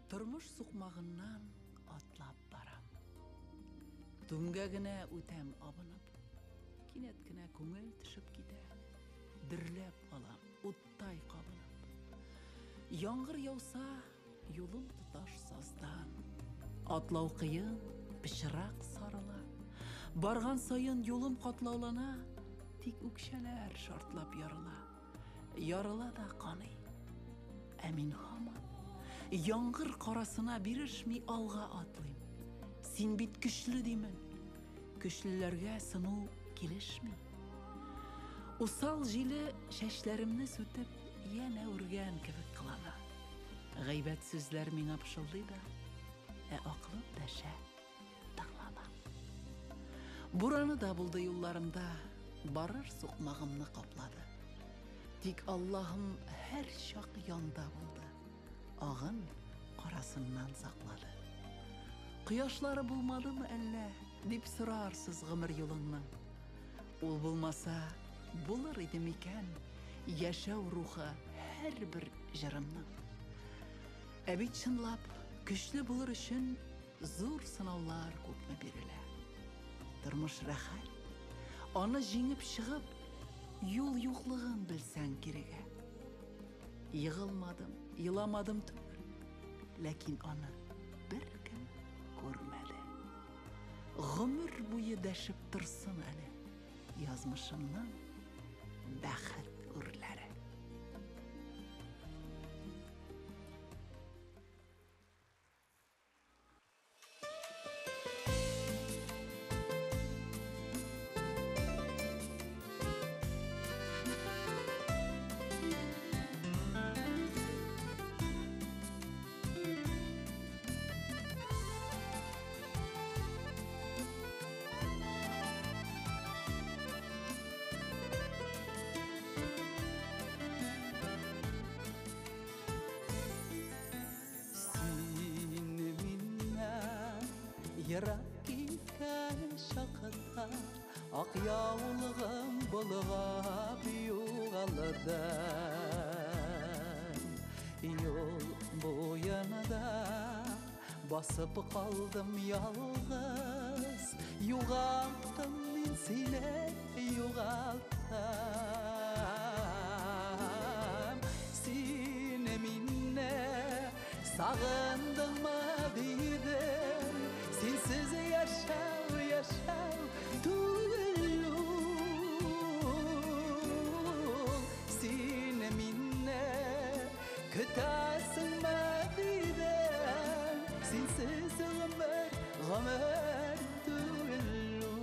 Тұрмыш сұқмағынан атлап барам. Түнге генә үтәм абынып, кинәт кенә күңел төшеп китә. Дөрләп алам, уттай кабынып. Яңгыр яуса, юлым тоташ саздан. Атлау кыен, пычрак сарыла. Барган сайын юлым катлаулана, тик үкшәләр шартлап ярыла. Ярыла да каный. Ә мин һаман яңгыр карасына бирешми алга атлыйм. Син бит көчле димен. Көчлеләргә сыну килешми. Усал җиле шәчләремне сүтеп, янә үргән кебек кылана. Гайбәт сүзләр миңа пышылдый да, ә аклым дәшә, тыңлама. Бураны да булды юлларымда, барыр суқмағымны каплады. Тик Аллаһым һәр чак янда булды. Ағын карасыннан саклады. Кояшлары булмадымы әллә, дип сорарсыз гомер юлыңның. Ул булмаса, булыр иде микән яшәү рухы һәрбер җырымның. Ә бит чынлап, көчле булыр өчен зур сынаулар күпме бирелә. Тормыш рәхәт, аны җиңеп чыгып, юл юклыгын белсәң кирәгә. Йығылмадым, йыламадым түгел, ләкин аны бер кем күрмәде. Гомер буе дәшеп торсын әле язмышымның бәхет үрләре. Yırak gitken şakıta Ak yağlığım buluğa yuğalıdan Yol boyanada basıp kaldım yalğız Yuğalttım min sile yuğalttım Sineminne sağındım mı dedim Sensiz yaşav, yaşav tuğulum Sine minne kütasın mı dedim Sensiz ömür, ömür tuğulum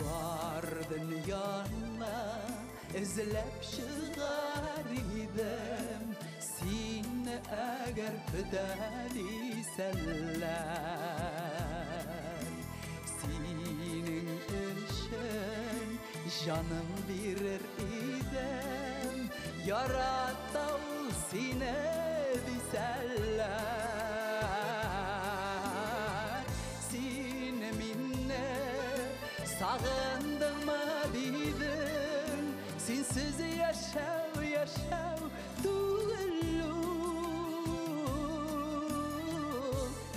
Var dünyana izlep çıgar idim Seni eğer fideliseller Senin için canım verir idim Yarattı seni diseller Seni minne Sağındım mı dedim Sensiz yaşav, yaşav tuğulum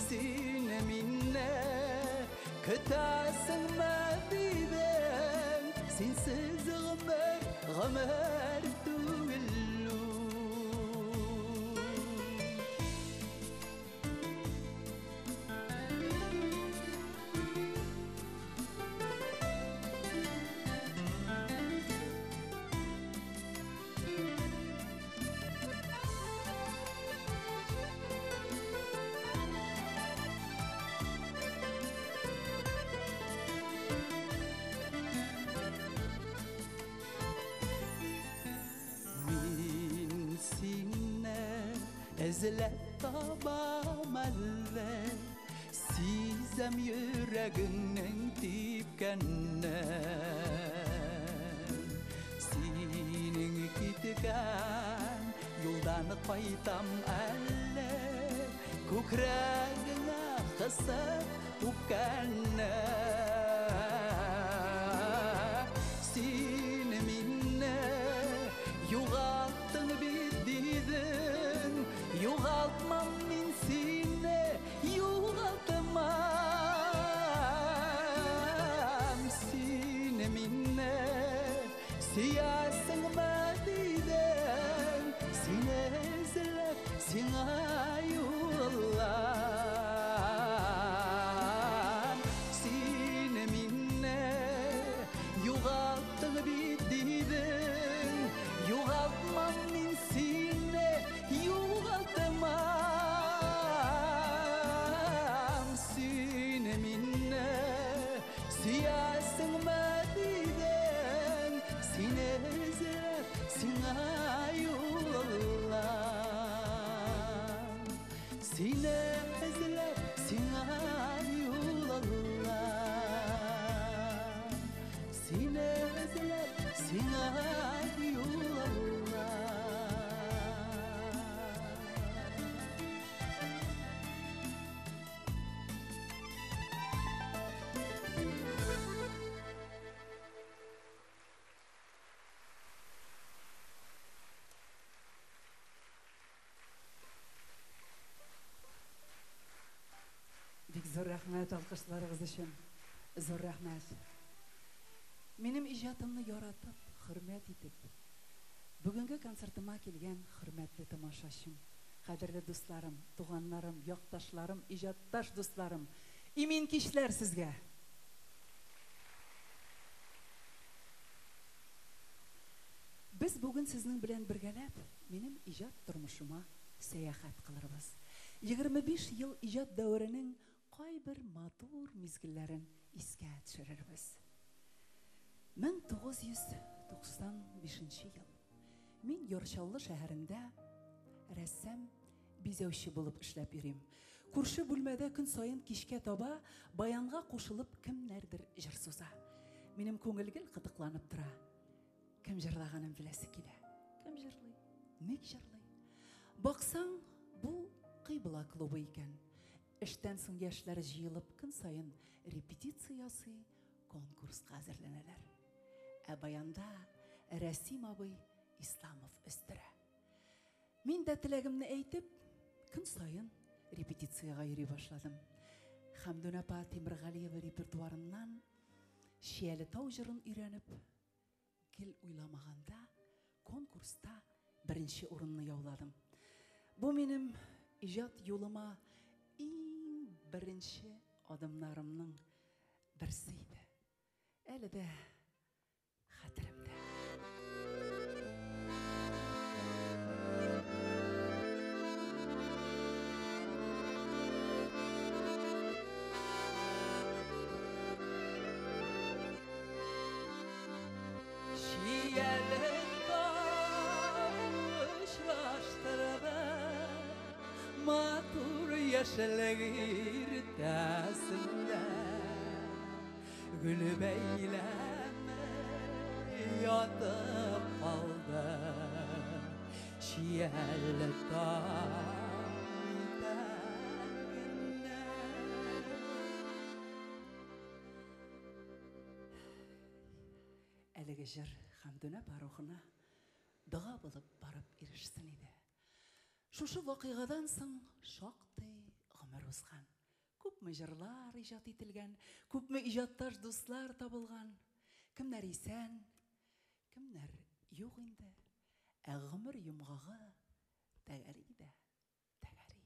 Sine minne kütasın mı dedim Sensiz ömür, ömür tuğulum Ezlep tabam elle Sizem yüreğinin dipkenden Senin gitken yoldan qaytam elle Күкрәгеңә кысып үпкәнне Сине минне югалттың бит дидің Югалтмам мин сине югалтмам Сине минне сиясың ба дидің Сине эзләп сиңа юллам Сине минне югалттың бит дидің Югалтмам мин сине югалтмам Сине минне сиясың ба дидің Сине эзләп сиңа юллам Сине эзләп сиңа юллам Сине эзләп сиңа юллам Бик зур рәхмәт алкышларыгыз өчен. Зур рәхмәт. Минем иҗатымны яратып, хөрмәт итеп, бүгенге концертыма килгән хөрмәтле тамашачым, кадерле дусларым, туганнарым, якташларым, иҗатташ дусларым, имин кичләр сезгә. Без бүген сезнең белән бергәләп, минем иҗат тормышыма сәяхәт кылырбыз. 25 ел иҗат дәверенең кайбер матур мизгелләрен искә төшерербез. 1995 ел. Мин Йорчаллы шәһәрендә рәссам, бизәүче булып эшләп йөрим. Күрше бүлмәдә көн саен кичкә таба баянга кушылып кемнәрдер җыр суза. Минем күңелгел кытыкланып тора. Кем җырлаганын беләсе килә. Кем җырлый? Ник җырлый? Баксаң, бу Кыйбла клубы икән. Эштән соң яшьләр җыелып көн саен репетиция ясый, конкурска әзерләнәләр. Ә баянда Рәсим абый Исламов өстерә. Мин дә теләгемне әйтеп, көн саен репетицияга йөри башладым. Хәмдүн апа Тимергалиева репертуарыннан Шияле тау җырын өйрәнеп, гел уйламаганда конкурста беренче урынны яуладым. Бу минем иҗат юлыма иң беренче адымнарымның берсе иде. Әле дә хәтеремдә. Şiyalı taşlaştırdı matur yaşlık irtasında Gülü beyleme yatıp kaldı Şiyalı taşlarında Әлеге җыр Хәмдүн апа рухына дога булып барып ирешсен иде. Шушы вакыйгадан соң шактый гомер узган. Күпме җырлар иҗат ителгән, күпме иҗатташ дуслар табылган. Кемнәр исән, кемнәр юк инде. Ә гомер йомгагы тәгәри дә, тәгәри.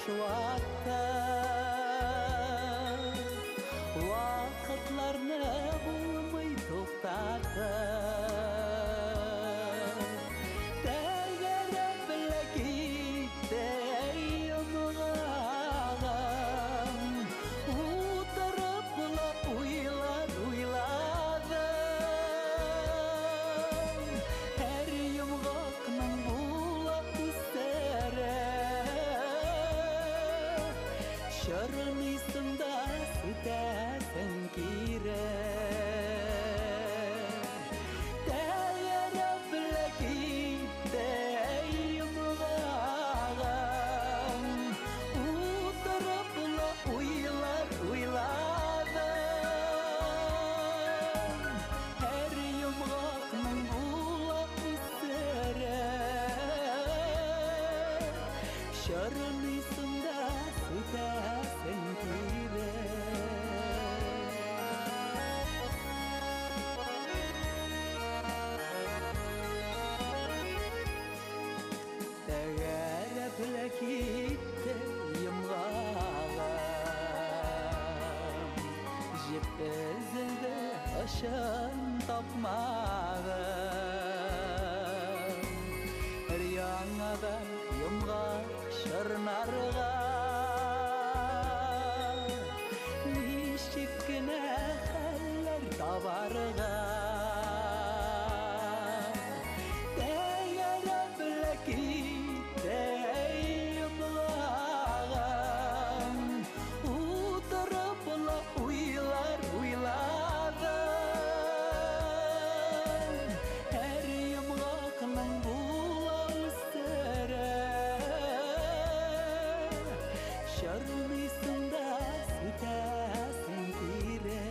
şuatta Vakıtlarını bulmay to'xtatdi Degere bile gitti yumğağım Utarıp bula uyladım Her yumğaqның bula üstleri Şarınısında sütesin kire Değere bile gitti yumğağım Utarıp bula uyladım Her yumğaqның bula üstleri Şarınısında sütesin kire Değere bile gitti yumğağım Jip ezildi aşın tapmağım Her yanadan yumğaq şırnarga Nişikine haller tabarga Değere bile gitti yumğağım Utarıp bula uyladım Her yumğaqның bula üstleri Şarınısında sütesin kire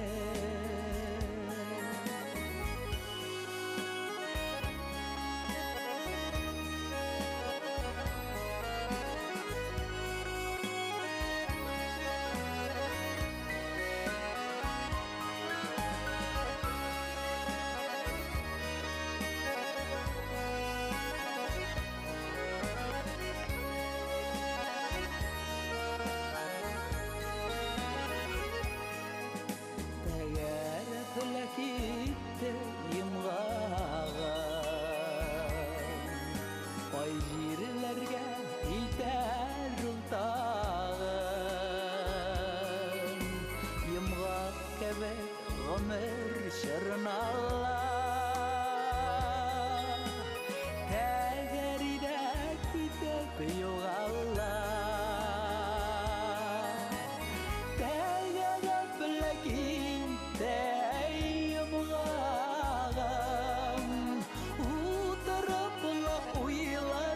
Değere bile gitti yumğağım Ay jirlerge ilter ultağım Yumğaq kebek ömür şırnallar Tegeride gidip yoğallar Değere bile gitti yumğağım Utarıp bula uyladım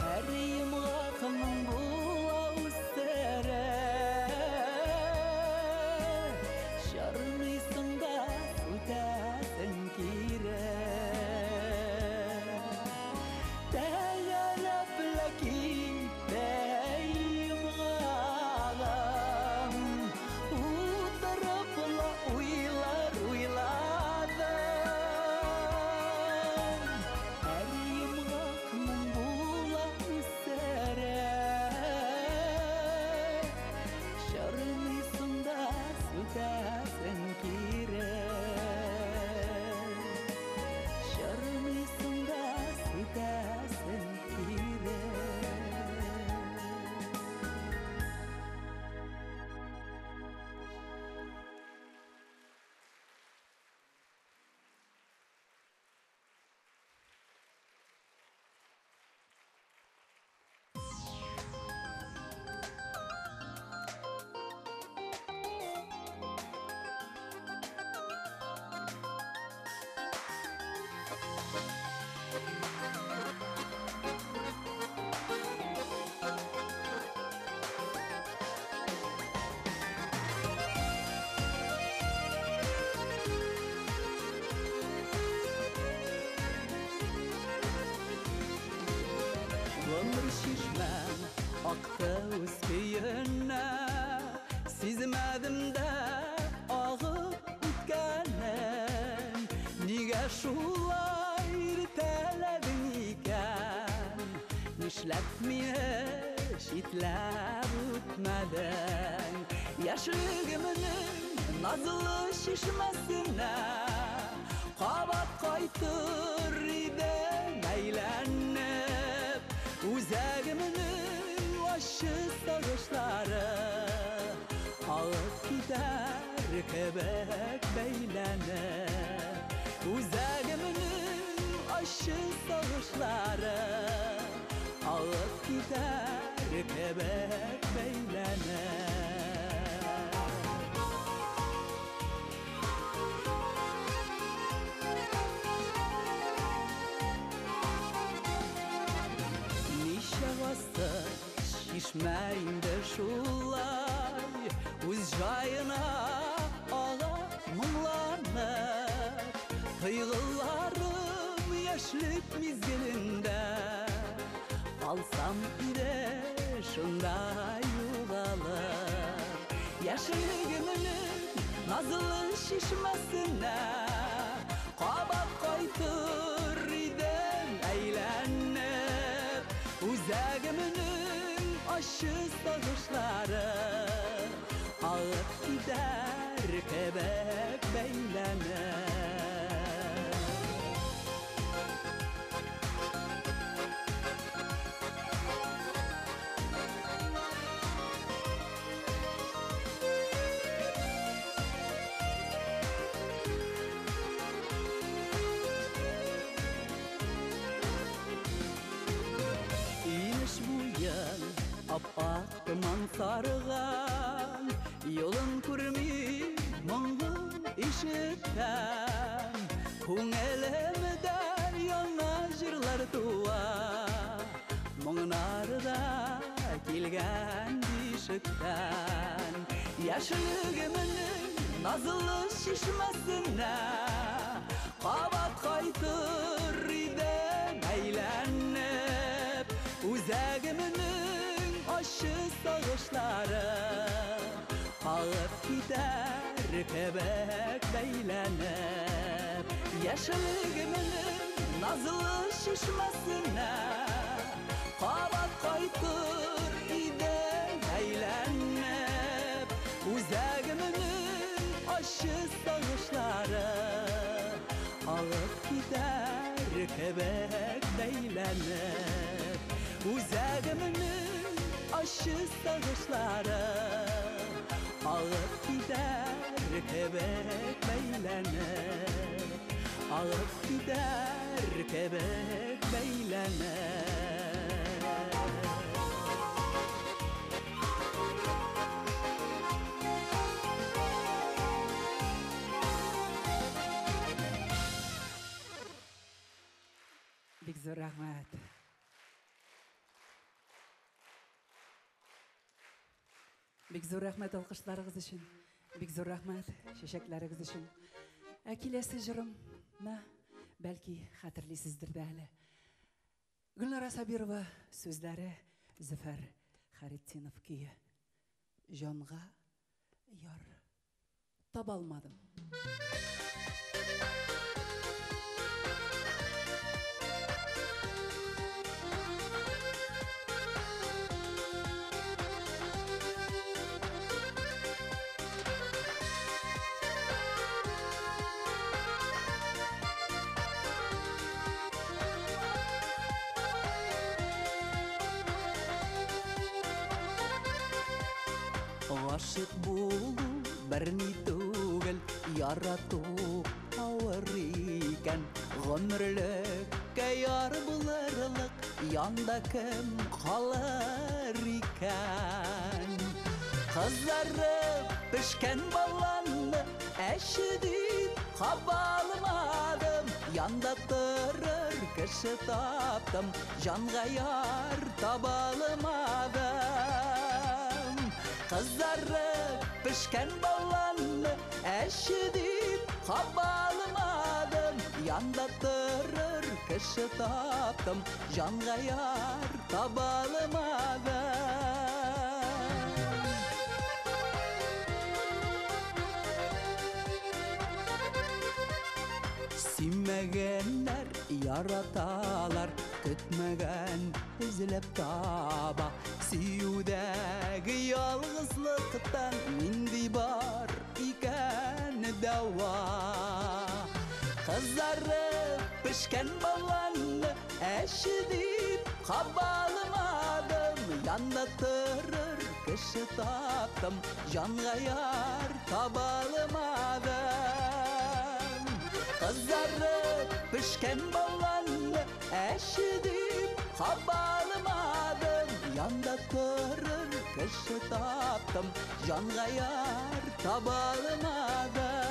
Her yumğaqның bula üstleri Şarınısında sütesin kire Değere bile gitti yumğağım Utarıp bula uyladım Her yumğaqның bula üstleri Şarınısında sütesin kire Şarınısında sütesin kire Ömür şişmem aktı üsküyüne Sizmedim de ağıp ütkenem Niye şulaydı teledin iken işletmeye şitlep ütmeden Yaşlığımının nazlı şişmesine Qabat qaytır idem eylenip Uzağımının aşı sağışları Ağıp gider kebek beylenip Uzağımının aşı sağışları Ağıp gider kebek beylenip Şişmeyinde şulay Uz jayına ağa mumlanıp Kıygılarım yaşlık mizgilinde Alsam ire şunday yuvalıp Yaşlığımının nazlı şişmesine Qabat qaytır idem eylenip Uzağımının aşı sağışları Ağıp gider kebek beylenip Ap-ak duman sarıgan Yolun kurmi mağın işitten Ko'nglimda yana jırlar tuva Mağınarda kelgan dişikten Yaşlığımının nazlı şişmesine Qabat qaytır idem eylenip Uzağımının aşı sağışları Ağıp gider kebek beylenip Yaşlığımının nazlı şişmesine Qabat qaytır idem eylenip Uzağımının aşı sağışları Ağıp gider kebek beylenip Uzağımının aşı sağışları Ağıp gider kebek beylenip Ağıp gider kebek beylenip Bek zo'r rahmat. Bek zo'r rahmat alqishlaringiz uchun. Bek zo'r rahmat shashaklarınız uchun. Kelesi jırımni belki hatırlısızdır da hali. Gülnara Sabirova so'zlari, Zafar Xaritdinov kuyi. Jonga yor tabalmadım. Aşık bulu berni tugel yarattu avariken Gömürlükke yar bularlık yanda kim kalar iken Kızları pişken ballanlı eşidip kabalmadım Yanda durur kişi taptım janga yar tabalmadım Kızları pişken ballanlı eşidip kabalmadım Yanda durur kişi taptım janga yar tabalmadım Сүймәгәннәр яраталар, көтмәгән эзләп таба. Сөюдәге ялгызлыктан нинди бар икән дәва. Кызарып пешкән баланны әше дип кабалмадым. Янда торыр кеше таптым, җанга яр табалмадым. Кызарып пешкән баланны әше дип кабалмадым. Янда торыр кеше таптым, җанга яр табалмадым.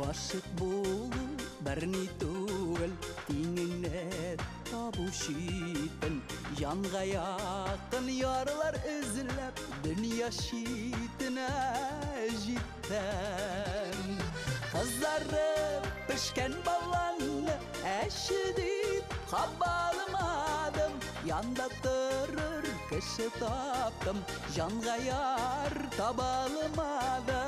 Ашык булу берни түгел, тиңеңне табу шитен. Янга якын ярлар эзләп, дөнья шитенә җиттем. Кызарып пешкән баланны әше дип кабалмадым. Янда торыр кеше таптым, җанга яр табалмадым.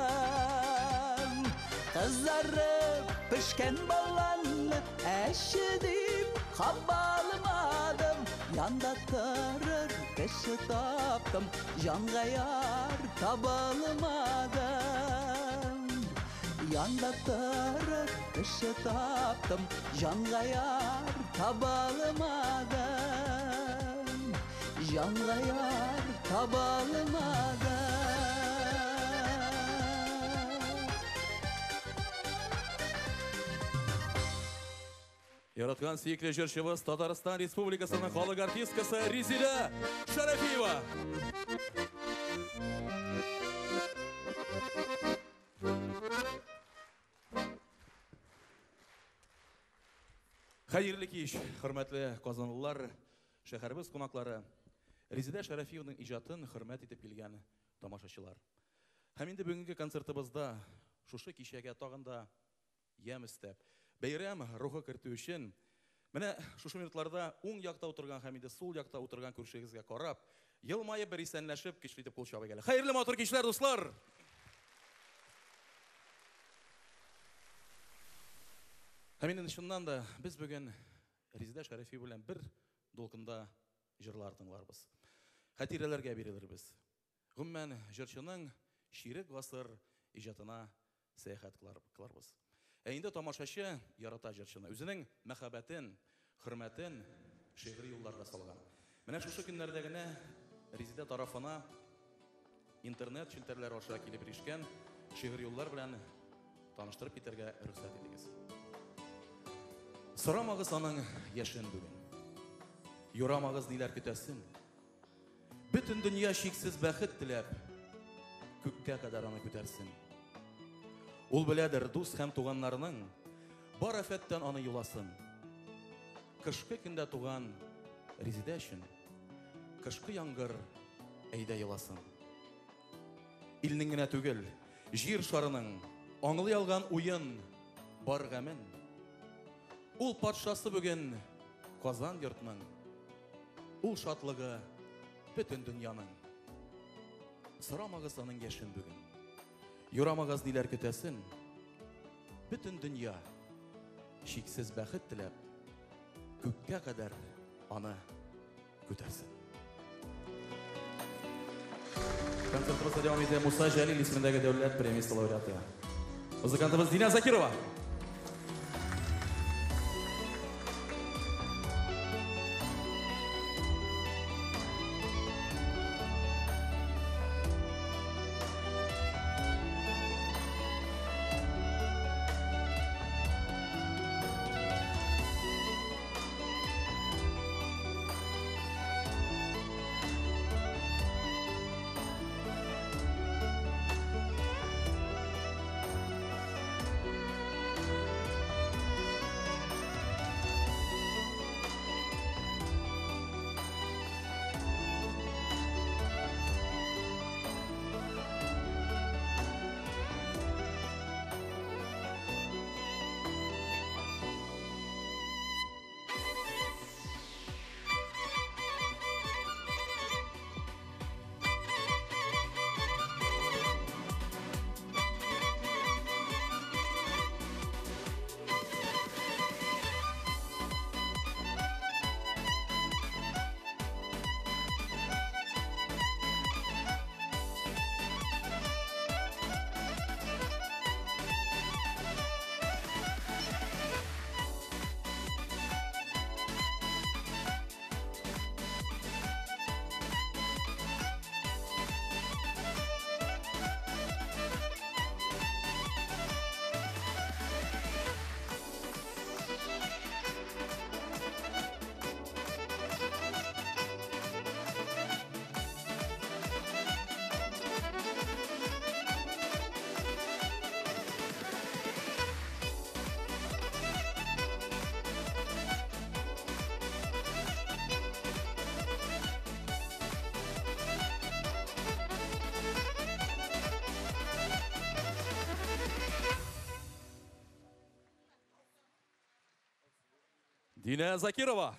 Кызарып пешкән баланны әше дип кабалмадым. Янда торыр кеше таптым, җанга яр табалмадым. Янда торыр кеше таптым, җанга яр табалмадым. Җанга яр табалмадым. Яраткан сөйкле җырчыбыз Татарстан Республикасының халык артисткасы Резида Шәрәфиева. Хәерле кич, хөрмәтле казанлылар, шәһәрбез кунаклары. Резида Шәрәфиеваның иҗатын хөрмәт итеп килгән тамашачылар. Һәм инде бүгенге концертыбызда шушы кичәгә тагын да ям өстәп, бәйрәм рухы кертү өчен менә шушы минутларда уң якта утырган һәм инде сул якта утырган күршегезгә карап, елмаеп бер исәнләшеп көчле итеп кул чабый гәлә. Хәерле матур кичләр, дуслар! Һәм инде шуннан да без бүген Резида Шәрәфиева белән бер дулкында җырлар тыңларбыз. Хатирәләргә бирелербез. Гомумән җырчының ширек гасыр иҗатына сәяхәт кыларбыз. Инде тамашачы ярата җырчыны, үзенең мәхәббәтен, хөрмәтен шигъри юлларга салган. Менә шушы көннәрдә генә Резида тарафына интернет челтәрләре аша килеп ирешкән шигъри юллар белән таныштырып китәргә рөхсәт итегез. Сорамагыз аның яшен бүген. Юрамагыз ниләр көтәсен. Бөтен дөнья шиксез бәхет теләп, күккә кадәр аны күтәрсен. Ул беләдер дус һәм туганнарының бар афәттән аны юласын. Кышкы көндә туган Резида өчен кышкы яңгыр әйдә еласын. Илнең генә түгел, җир шарының аңлый алган уен бар гамын. Ул патшасы бүген Казан йортның, ул шатлыгы бөтен дөньяның. Сорамагыз аның яшен бүген. Юрамагыз ниләр көтәсен. Бөтен дөнья шиксез бәхет теләп, күккә кадәр аны күтәрсен. Концертыбызда дәвам итә Муса Җәлил исемендәге дәүләт премиясе лауреаты. Музыкантыбыз Динә Закирова. Дина Закирова.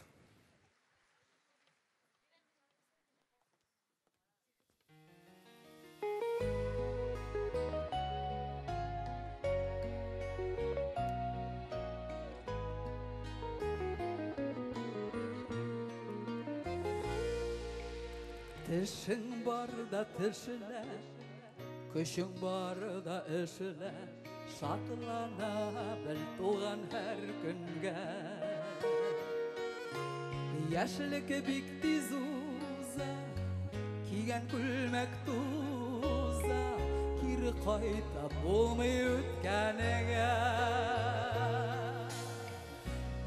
Тішің барда тішіле, күшің барда ішіле, шатлана біл туған әр күнге. Яшілік бик тиз уза, киген күлмек туза, кири қайта болмай өткенеге.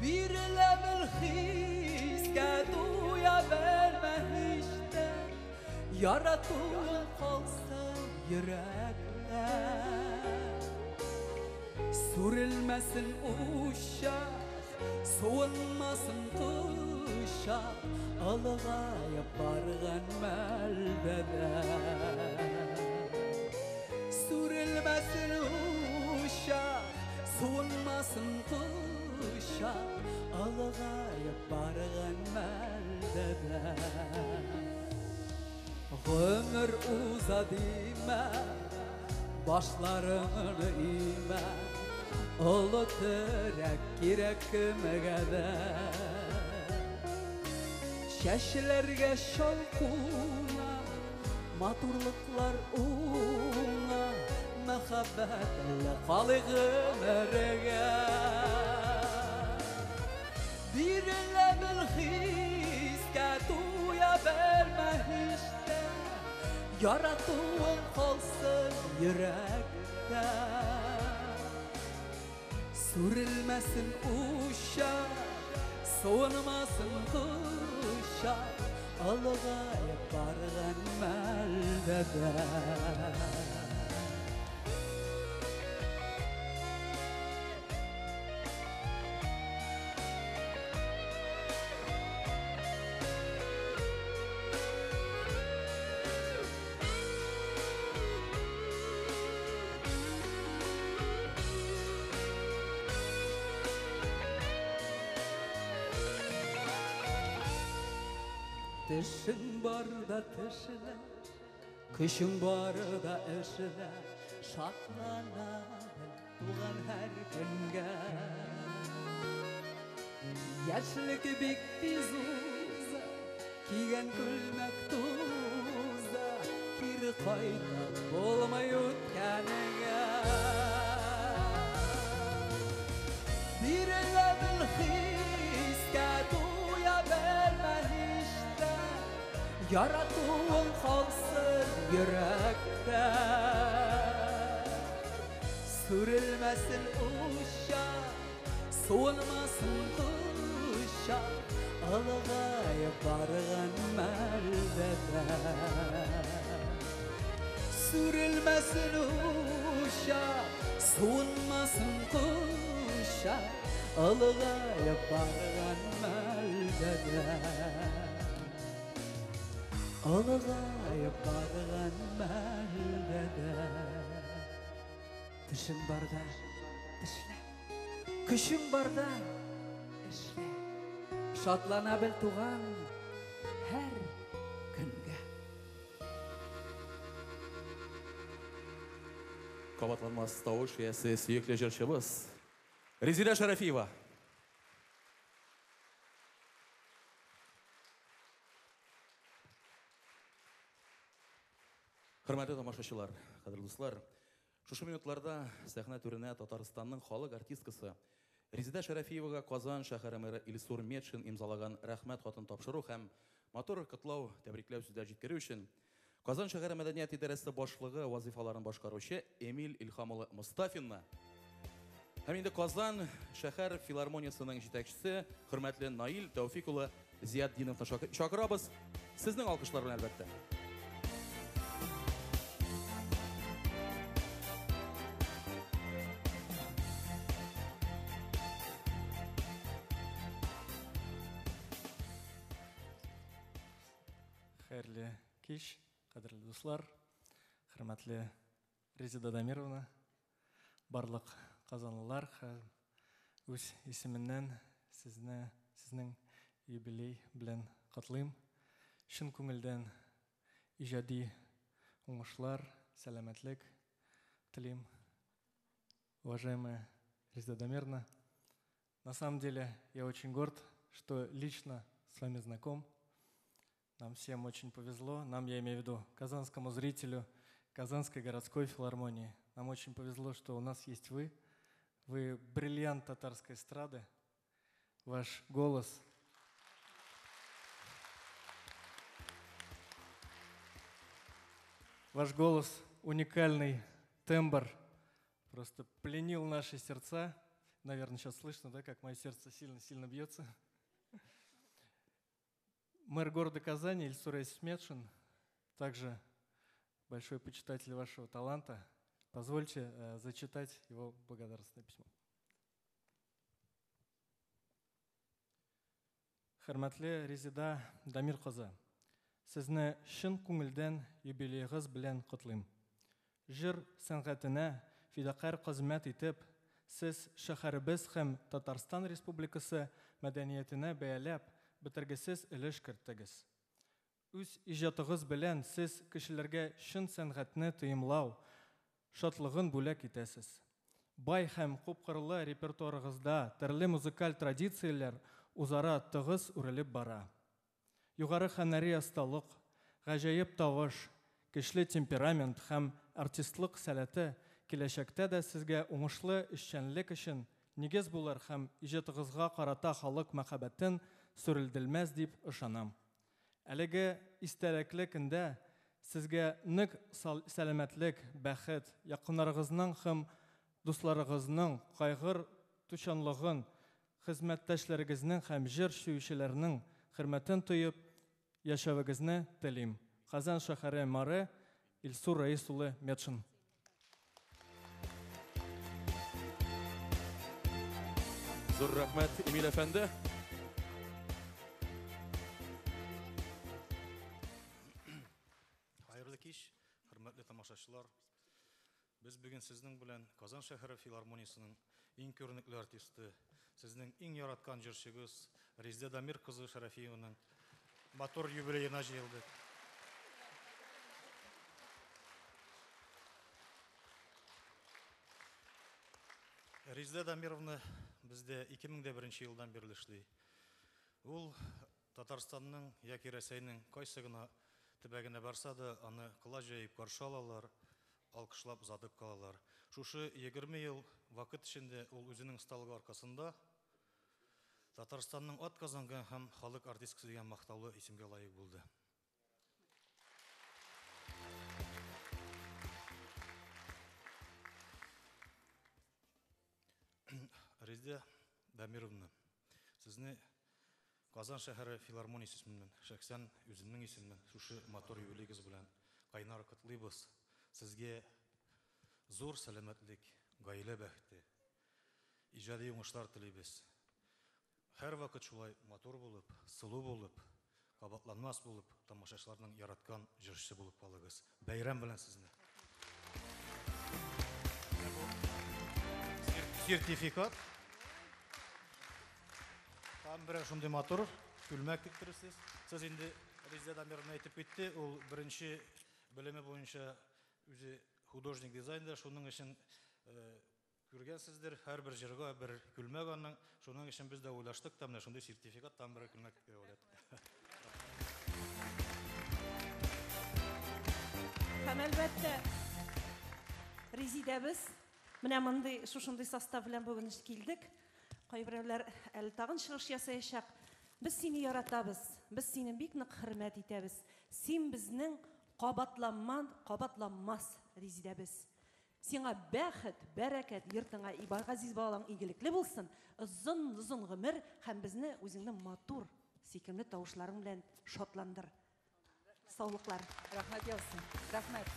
Birle bir hiske duya verme işte, yaratığın kalsın yürekte. Sürülmesin uşak, soğunmasın kışak, alıgayıp barğan melbede. Sürülmesin uşak, soğunmasın kışak, alıgayıp barğan melbede. Ömür uzadime, başlarını ime, olu tırek kirekmegede. Şeşlerge şalkuna, maturluklar una, mehabbetle kalıgım erege. Birle bir hiske duya verme işte, yaratığın kalsın yürekte. Sürülmesin uşak, soğunmasın kışak, alıgayıp barğan melbede. Tişin barda tişile, kışın barda eşile, şatlana tuğan her günge. Yaşlık bik tiz uza, kigen gülmek tuza, kiri kayta olmay ötkənege. Birle bir hiske duya verme işte, yaratığın kalsın yürekte. Sürülmesin uşak, soğunmasın kışak, alıgayıp barğan melbede. Sürülmesin uşak, soğunmasın kışak, alıgayıp barğan melbede. Alıgayıp barğan melbede. Tişin barda tişle, kışın barda işle, şatlana bil tuğan her günge. Қабатланмас тауыш иесі сүйікті жыршыбыз Резида Шарафиева. Хөрмәтле тамашачылар, кадерле дуслар, шушы минутларда сәхнә түренә Татарстанның халык артисткасы Резида Шарафиевага Казан шәһәре мэры Илсур Метшин имзалаган рәхмәт хатын тапшыру һәм матур котлау, тәбрикләү сүзләр җиткерү өчен Казан шәһәре мәдәният идарәсе башлыгы вазифаларын башкаручы Эмиль Илхам улы Мустафинны һәм инде Казан шәһәр филармониясының җитәкчесе хөрмәтле Наил Тәүфик улы Зиятдиновны чакырабыз. Сезнең алкышлар белән әлбәттә. Хәерле кич, кадерле дуслар, хөрмәтле Резида Дамировна, барлык казанлылар, үз исеменнән сезне сезнең юбилей белән котлыйм. Шын күңелдән иҗади уңышлар, сәламәтлек телим. Уважаемая Резеда Дамировна, на самом деле я очень горд, что лично с вами знаком. Нам всем очень повезло, нам, я имею в виду, казанскому зрителю Казанской городской филармонии. Нам очень повезло, что у нас есть вы. Вы бриллиант татарской эстрады. Ваш голос уникальный тембр просто пленил наши сердца. Наверное, сейчас слышно, да, как мое сердце сильно-сильно бьется. Мэр города Казани Ильсур Исметшин, также большой почитатель вашего таланта. Позвольте зачитать его благодарственное письмо. Хөрмәтле Резеда Дамир кызы, сезне шын күңелдән юбилейгыз белән котлыйм. Җыр сәнгатенә фидакарь хезмәт итеп, сез шәһәребез һәм Татарстан Республикасы мәдәниятенә бәяләп бетергесез өлеш керттегез. Үз иҗатыгыз белән сез кешеләргә шын сәнгатьне тыймлау, шатлыгын бүләк итәсез. Бай һәм күпкырлы репертуарыгызда төрле музыкаль традицияләр үзара тыгыз үрелеп бара. Югары һөнәри осталык, гаҗәеп тавыш, көчле темперамент һәм артистлык сәләте киләчәктә дә сезгә уңышлы эшчәнлек өчен нигез булыр һәм иҗатыгызга карата халык мәхәббәтен сүрелдермәс дип ышанам. Әлеге истәлекле көндә сезгә нык сәламәтлек, бәхет, якыннарыгызның һәм дусларыгызның кайгыр тучанлыгын, хезмәттәшләрегезнең һәм җыр сөючеләрнең хөрмәтен тоеп яшәвегезне телим. Казан шәһәре мэры Ильсур Рәис улы Метшин. Зур рәхмәт, Эмиль әфәнде. Хайырлы кич, хөрмәтле тамашачылар. Без бүген сезнең белән Казан шәһәре филармониясының иң күренекле артисты, сезнең иң яраткан җырчыгыз Резеда Дамир кызы Шәрәфиеваның матур юбилеена җыелдык. Резеда Дамировна бездә 2001 елдан бирле эшли. Ул Татарстанның яки Рәсәйнең кайсы гына төбәгенә барса да, аны кыла җыеп каршы алалар, алкышлап озатып калалар. Шушы 20 ел вакыт эчендә ул үзенең сталыгы аркасында Татарстанның атказанган һәм халык артисткасы дигән мактаулы исемгә лаек булды. Резеда Дамировна, сезне Казан шәһәре филармониясе исеменнән, шәхсән үземнең исемнән шушы матур юбилейгыз белән кайнар котлыйбыз. Сезгә зур сәламәтлек, гаилә бәхете, иҗади уңышлар телибез. Һәр вакыт шулай матур булып, сылу булып, кабатланмас булып, тамашачыларның яраткан җырчысы булып калыгыз. Бәйрәм белән сезне. Сертификат. Там бер шундый матур күлмәк тиктерсез. Сез инде Резеда Дамировна әйтеп китте, ул беренче белеме буенча үзе художник дизайнер, шуның өчен күргәнсездер, һәрбер җырга бер күлмәк аның, шуның өчен без дә уйлаштык, та менә шундый сертификат, там бер күлмәк дәүләт. Һәм әлбәттә Резедабыз менә мондый шушындый состав белән бүген килдек. Кайберләр әле тагын чыгыш ясаячак. Без сине яратабыз. Без сине бик нык хөрмәт итәбез. Син безнең кабатланмас Резедабыз. Сиңа бәхет, бәрәкәт, йортыңа Газиз балаң игелекле булсын. Озын гомер һәм безне үзеңнең матур, сөйкемле тавышларың белән шатландыр. Саулыклар. Рәхмәт яусын. Рәхмәт.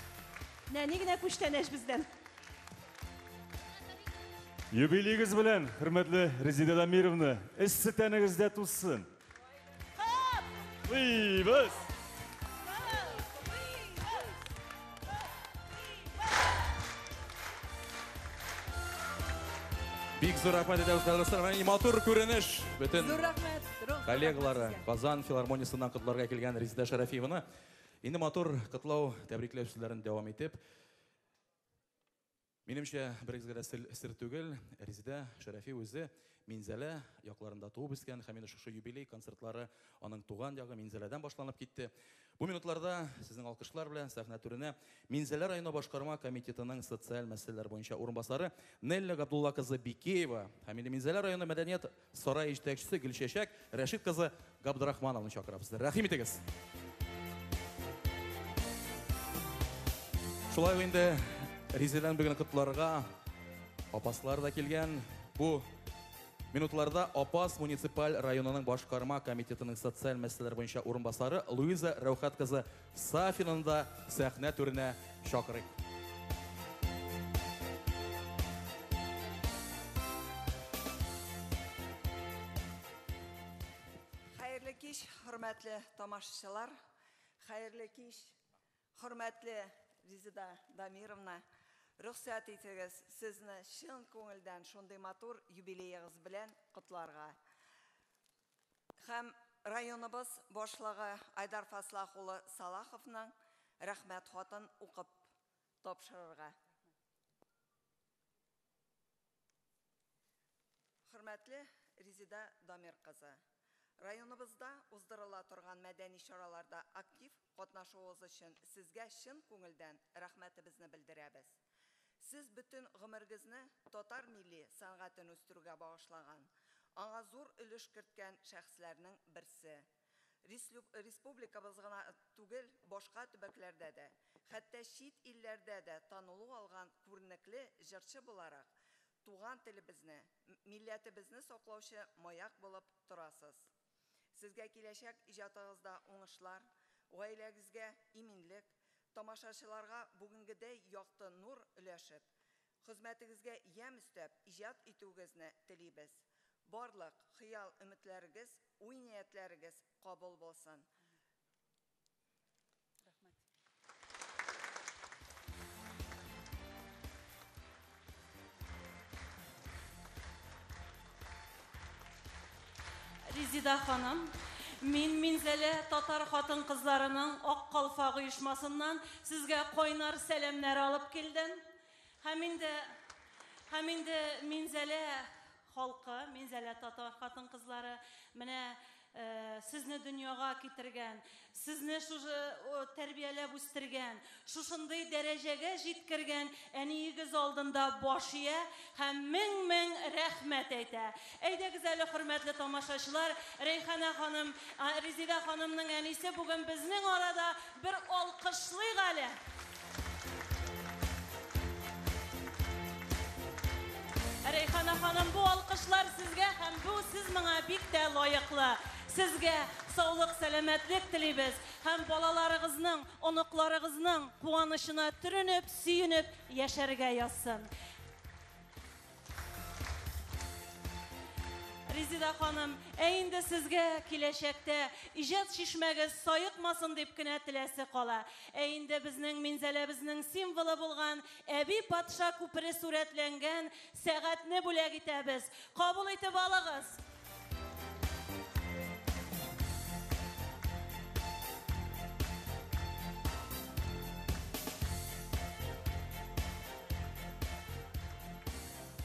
Нәни генә күчтәнәш бездән. Юбилейгіз белән, хөрмәтле Резеда Дамировна, эссе тәнегездә туссын. Кыйбыз! Бик зур рахмет етебіз қадірлестер. Мәне матур көрініш. Бүтін Зур рахмет. коллегалары Казан филармониясынан құтларға келген Резида Шарафиеваны. Енді матур құтлау тәбриклеу сүзләрен дәвам етіп. Менімше біріңізге сір түгел, Резида Шарафиев өзі Минзәлә якларында туып үскән, һәм инде шушы юбилей концертлары аның туган ягы Минзәләдән башланып китте. Бу минутларда сезнең алкышлар белән сәхнә түренә Минзәлә районы башкарма комитетының социаль мәсьәләләр буенча урынбасары Нелля Габдулла кызы Бикеева һәм инде Минзәлә районы мәдәният сарае җитәкчесе Гөлчәчәк Рәшит кызы Габдрахмановны чакырабыз. Рәхим итегез. Шулай инде Резидан бүген котларга апаслар да килгән. Бу минутларда Апас муниципаль районының башкарма комитетының социаль мәсьәләләр буенча урынбасары Луиза Рәүхәт кызы Сафинаны да сәхнә түренә чакырыйк. Хәерле кич, хөрмәтле тамашачылар. Хәерле кич, хөрмәтле Резида Дамировна. Рөхсәт итегез сезне шын күңелдән шундый матур юбилеегыз белән котларга. Һәм районыбыз башлыгы Айдар Фаслах улы Салаховның рәхмәт хатын укып тапшырырга. Хөрмәтле Резида Дамир кызы, районыбызда уздырыла торган мәдәни чараларда актив катнашуыгыз өчен сезгә чын күңелдән рәхмәтебезне белдерәбез. Сез бүтін гомергезне татар милли сәнгатен үстерүгә багышлаган, аңа зур өлеш керткән шәхесләрнең берсе. Республикабыз гына түгел, башка төбәкләрдә дә, хәтта чит илләрдә дә танылу алган күренекле җырчы буларак, туган телебезне, милләтебезне саклаучы маяк булып торасыз. Сезгә киләчәк иҗатыгызда уңышлар, гаиләгезгә иминлек, тамашачыларга бүгенгедәй якты нур өләшеп, хезмәтегезгә ямь өстәп иҗат итүгезне телибез. Барлык хыял өметләрегез, уй-ниятләрегез кабул булсын. Резида ханым, Мин Минзәлә татар хатын кызларының ак калфа оешмасыннан сезгә кайнар сәламнәр алып килдем. Һәм инде Минзәлә халкы, Минзәлә татар хатын кызлары менә сезне дөньяга китергән, сезне шушы тәрбияләп үстергән, шушындый дәрәҗәгә җиткергән әниегез алдында баш ия һәм мең рәхмәт әйтә. Әйдәгез әле, хөрмәтле тамашачылар, Рәйхана ханым, Резида ханымның әнисе бүген безнең арада бер алкышлыйк әле. Рәйхана ханым, бу алкышлар сезгә һәм бу сез моңа бик тә лаеклы. Сезгә саулык, сәламәтлек телибез һәм балаларыгызның, оныкларыгызның куанычына төренеп, сөенеп яшәргә язсын. Резида ханым, инде сезгә киләчәктә иҗат шишмәгез саекмасын дип кенә теләсе кала. Инде безнең Минзәләбезнең символы булган Әби патша күпере сурәтләнгән сәгатьне бүләк итәбез. Кабул итеп алыгыз.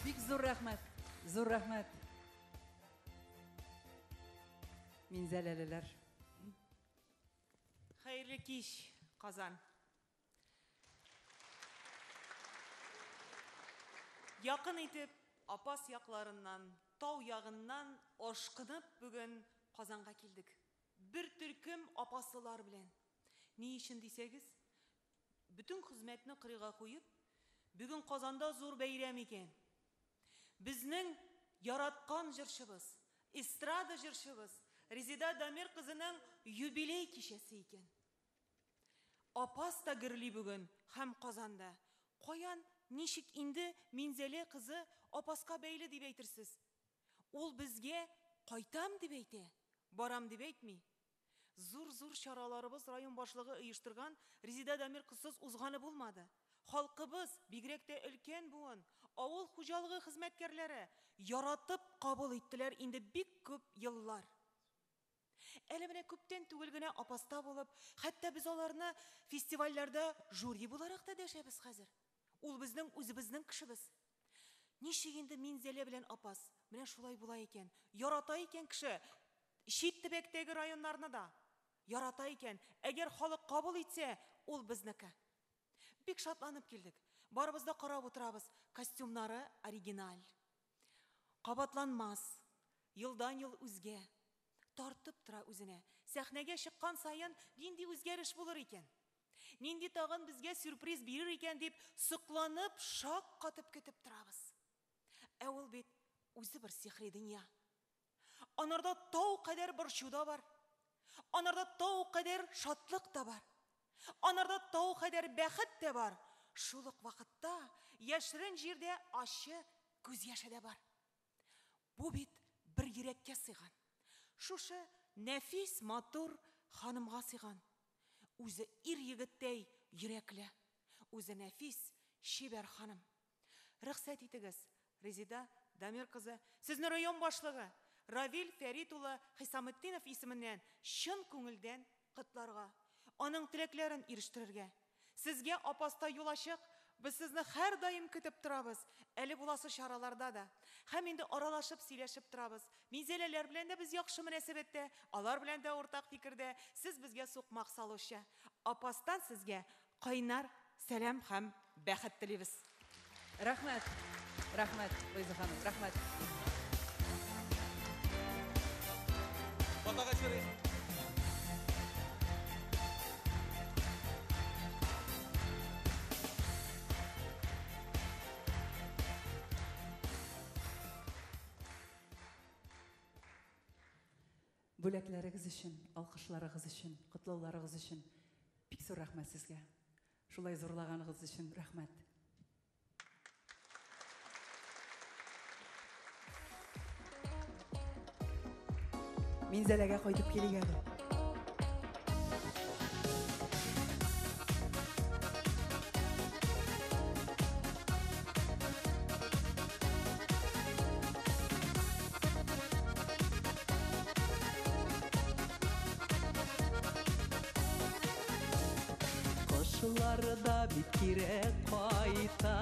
Бик зур рәхмәт. Зур рәхмәт. Минзәләлеләр. Хәерле кич, Казан. Якын итеп, Апас якларыннан, тау ягыннан ашкынып бүген Казанга килдек. Бер төркем апасылар белән. Ни өчен дисәгез, бүтән хезмәтне кырыйга куеп, бүген Казанда зур бәйрәм икән. Безнең яраткан җырчыбыз, эстрада җырчыбыз Резида Дамир кызының юбилей кичәсе икән. Апас та гөрли бүген һәм Казанда. Каян, ничек инде Минзәлә кызы апаска бәйле дип әйтерсез? Ул безгә кайтам дип әйтә, барам дип әйтми. Зур чараларыбыз район башлыгы оештырган Резида Дамир кызсыз узганы булмады. Халкыбыз, бигрәк тә өлкән буын, авыл хуҗалыгы хезмәткәрләре яратып кабул иттеләр инде бик күп еллар. Әле менә күптән түгел генә апаста булып, хәтта без аларны фестивальләрдә жюри буларак та дәшәбез хәзер. Ул безнең үзебезнең кешебез. Ничек инде Минзәлә белән апас, менә шулай була икән. Ярата икән кеше, чит төбәктәге районнарны да ярата икән. Әгәр халык кабул итсә, ул безнеке. Бик шатланып килдек. Барыбыз да карап утырабыз. Костюмнары оригиналь. Кабатланмас. Елдан ел үзгә. Тартып тора үзенә. Сәхнәгә чыккан сайын нинди үзгәреш булыр икән? Нинди тагын безгә сюрприз бирер икән дип сокланып, шаккатып көтеп торабыз. Ә ул бит үзе бер сихри дөнья. Анарда тау кадәр борчу да бар. Анарда тау кадәр шатлык та бар. Анарда тау кадәр бәхет тә бар. Шул ук вакытта яшерен җирдә ачы күз яше дә бар. Бу бит бер йөрәккә сыйган. Шушы нәфис матур ханымга сыйган. Үзе ир егеттәй йөрәкле. Үзе нәфис шибәр ханым. Рөхсәт итегез, Резида Дамир кызы, сезне район башлыгы Равил Фәрит улы Хисаметдинов исеменнән чын күңелдән котларга, аның теләкләрен ирештерергә. Сезгә апаста юл ачык, без сезне һәр даим көтеп торабыз. Әле буласы чараларда да. Һәм инде аралашып сөйләшеп торабыз. Минзәләләр белән дә без яхшы мөнәсәбәттә, алар белән дә уртак фикердә. Сез безгә сукмак салучы. Апастан сезгә кайнар сәлам һәм бәхет телибез. Рәхмәт. Рәхмәт, Луиза ханым. Рәхмәт. Батага чыгы. Бүләкләрегез өчен, алкышларыгыз өчен, котлауларыгыз өчен бик зур рәхмәт сезгә. Шулай зурлаганыгыз өчен рәхмәт. Минзәләгә кайтып килик әле. Кышларда бит кирәк кайта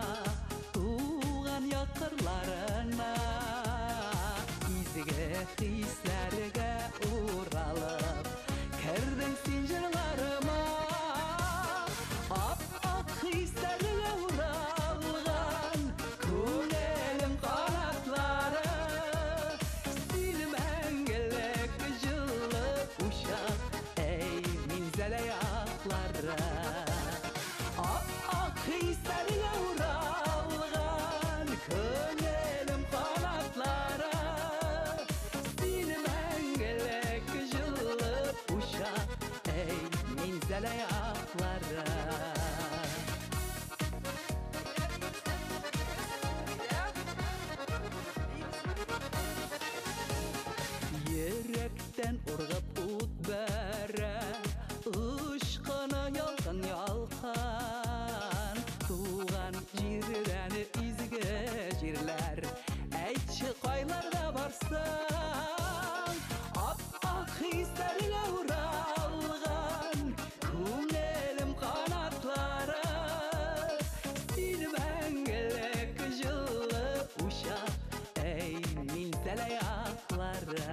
туган якырларына, изге хисләргә уралып кердең син җырларыма. Ап-ак хисләргә уралган күңелем канатлары, син мәңгелек җылы учак, әй Минзәлә яклары. Ап-ак хисләргә уралган күңелем канатлары, син мәңгелек җылы учак, әй Минзәлә яклары. Йөрәктән ургып ут бәрә, ышкына ялкын ялкан, туган җирдән изге җирләр, әйтче кайларда барсаң, ап-ак хисләргә уралган күңелем канатлары, син мәңгелек җылы учак, әй Минзәлә яклары.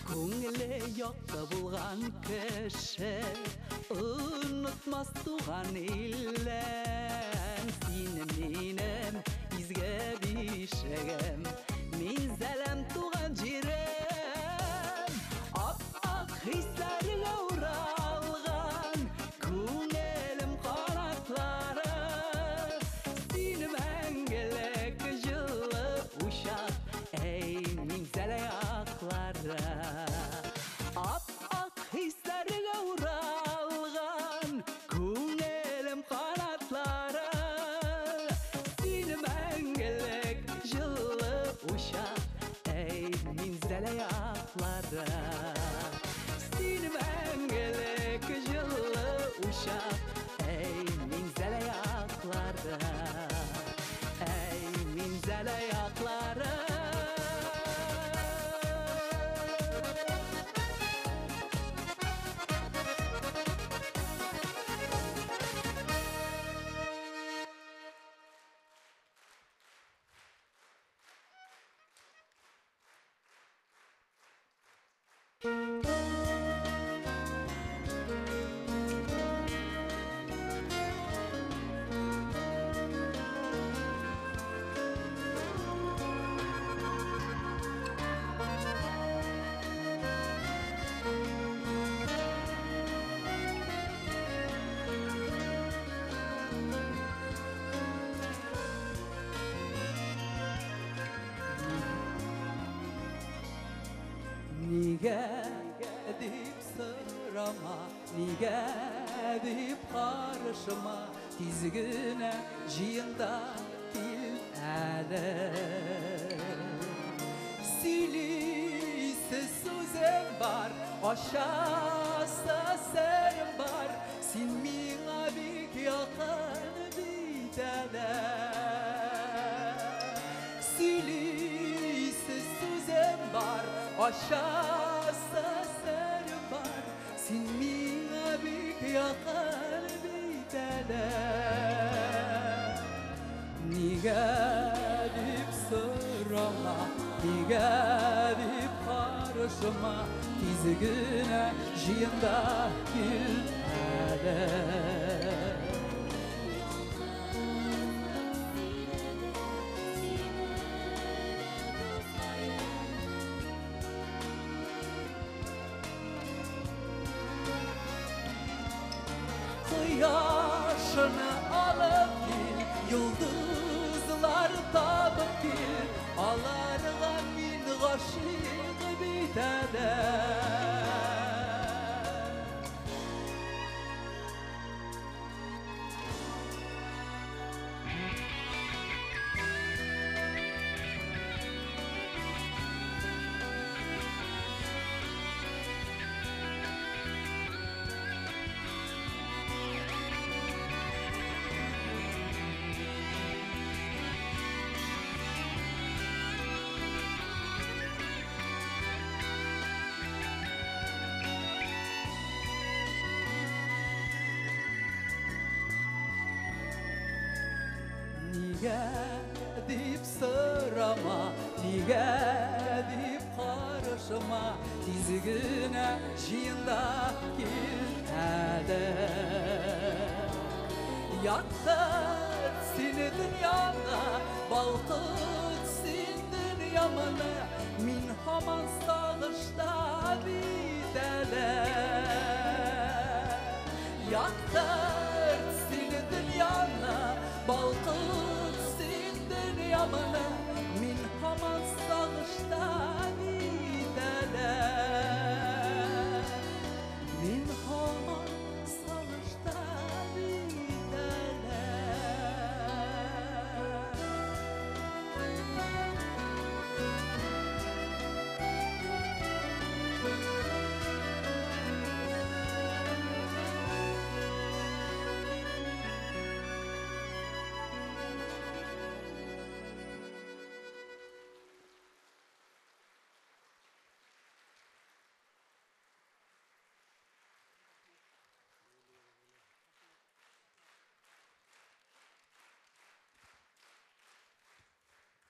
Күңеле якты булган кеше онытмас туган илен, сине минем изге бишегем, Минзәләм туган җирем. Ап-ак хисләргә уралган күңелем канатлары, син мәңгелек җылы учак, әй Минзәлә яклары. Ап-ак хисләргә уралган күңелем канатлары, Син мәңгілік жылы ұшақ, әй мен зәл аяқларды, әй мен зәл аяқлары. Niga dip sırama, niga dip karışıma, tizgine jiyinda til əli. Silisi sözüm var, aşağısı serim var, sin miğa bik yakın bitələ. Silisi sözüm var, aşağısı serim var, sin miğa bik yakın bitələ. Niga dip sırama, niga dip karışıma, tizgine jiyinda kil ələ. Yaşını alıp gel, yıldızlar tapıp gel, alarga min gaşık bitələ. Niga dip sırama, niga dip karışıma, tizgine jiyinda kil ələ. Yaktır seni dünyana, balkıt sin dünyamını, min haman sağışta bitələ. Yaktır seni dünyana, balkıt sin dünyamını, min haman sağışta bitələ. Min haman sağışta bitələ.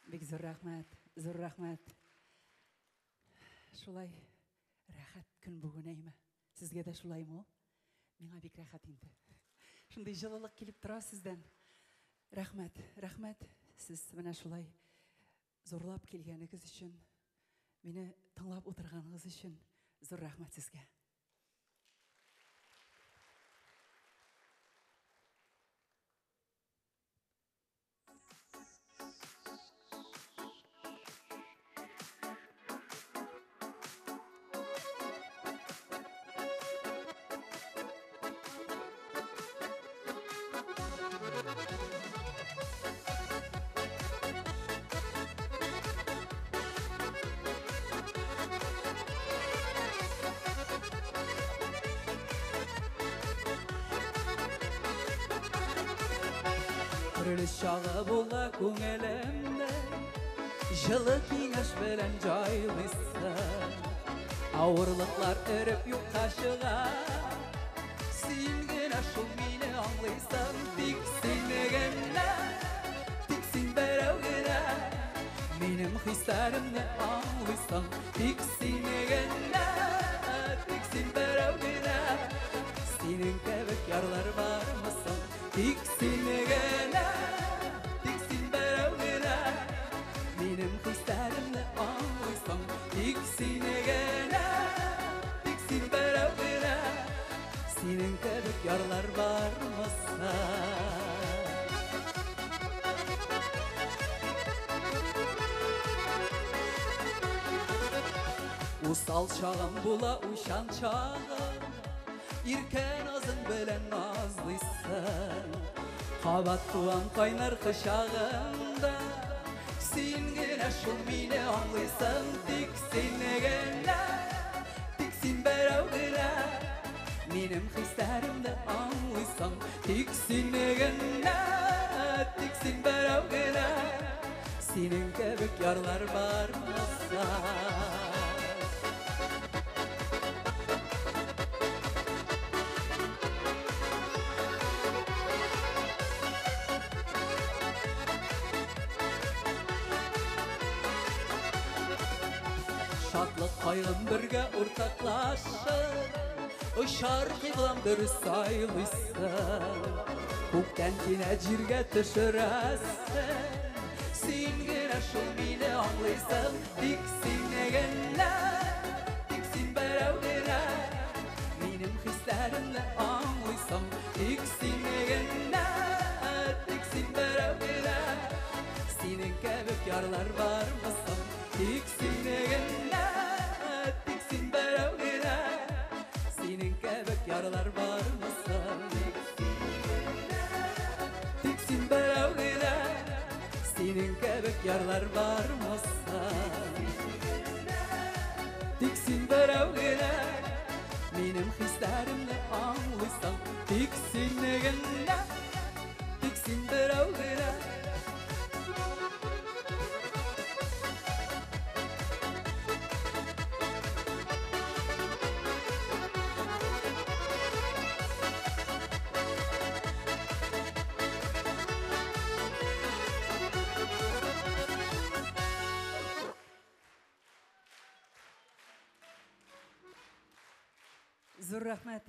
Бик зур рәхмәт, зур рәхмәт. Шулай рәхәт көн бүген әйме. Сезгә дә шулаймы? Миңа бик рәхәт инде. Шундый җылылык килеп тора сездән. Рәхмәт, рәхмәт. Сез менә шулай зурлап килгәнегез өчен, мине тыңлап утырганыгыз өчен зур рәхмәт сезгә. Türlü şağı bulla көңелемде Жылы кеңеш белән жайлыйсың Ауырлыклар өреп юкка чыга Син генә шул мине аңлыйсың Тик сине генә Тик син берәү генә Минем хисләремне аңлыйсың Тик сине генә Тик син берәү генә Синең кебек ярлар бармысың Тик сине генә Тик син берәү генә Минем хисләремне аңлыйсың Тик сине генә Тик син берәү генә Синең кебек ярлар бармысың Усал чагым була уйшан чагым Иркен азың белән назлыйсың Кабат туган кайнар кычагында Син генә шул мине аңлыйсың Тик сине генә Тик син берәү генә Минем хисләремне аңлыйсың Тик сине генә Тик син берәү генә Синең кебек ярлар бармаса Шатлык кайгым бергә уртаклашып Ошар кыйлам дөрес сайлыйсың Күктән кинәт җиргә төшерәсең Син генә шул мине аңлыйсың Тик сине генә Тик син берәү генә Минем хисләремне аңлыйсың Тик сине генә Тик син берәү генә Синең кебек ярлар бармысың Тик сине генә Тик син берәү генә Синең кебек ярлар бармысың Тик син берәү генә Синең кебек ярлар бармысың Тик син берәү генә Минем хисләремне аңлыйсың Тик сине генә Тик син берәү генә Зур рәхмәт.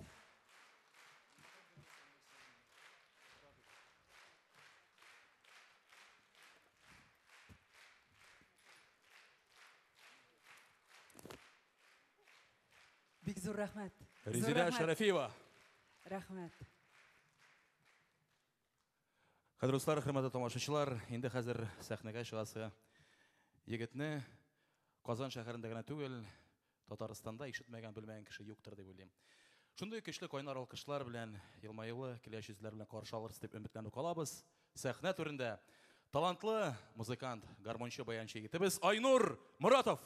Бик зур рәхмәт. Резида Шарафиева. Рәхмәт. Кадерле дуслар, хөрмәтле тамашачылар, инде хәзер сәхнәгә чыгасы егетне Казан шәһәрендә генә түгел, Татарстанда ишетмәгән, белмәгән кеше юктыр дип уйлыйм. Шундый көчле кайнар алкышлар белән, елмаюлы киләч йөзләр белән каршы алырсыз дип өметләнеп калабыз. Сәхнә түрендә талантлы музыкант, гармончы, баянчы егетебез Айнур Моратов.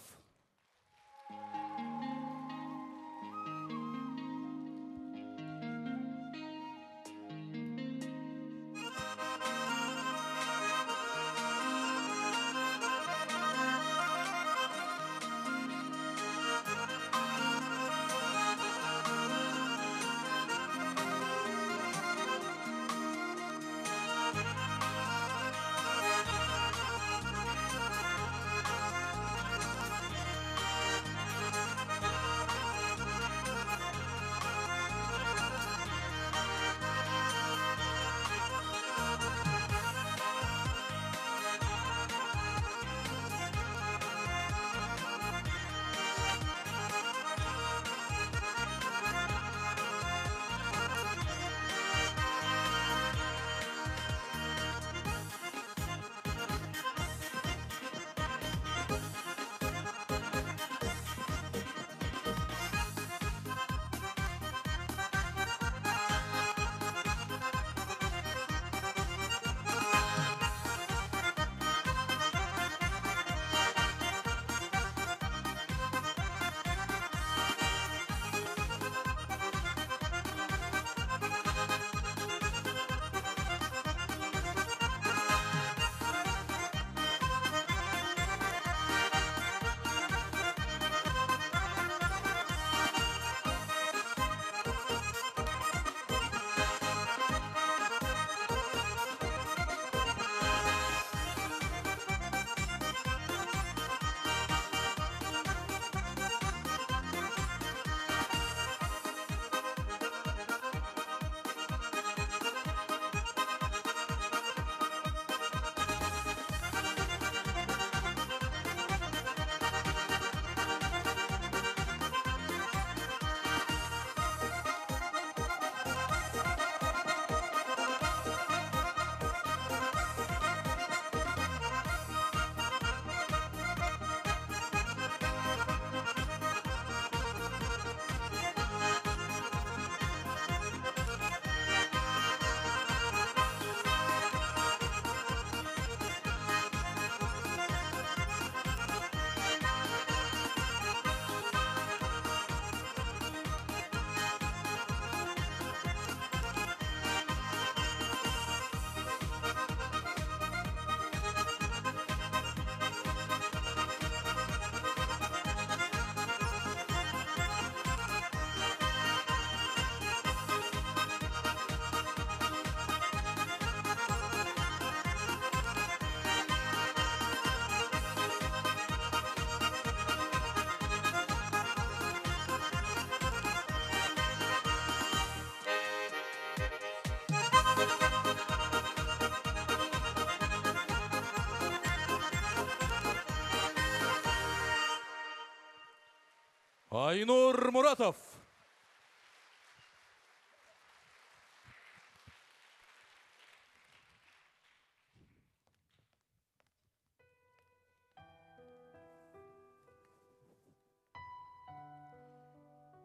Айнур Муратов.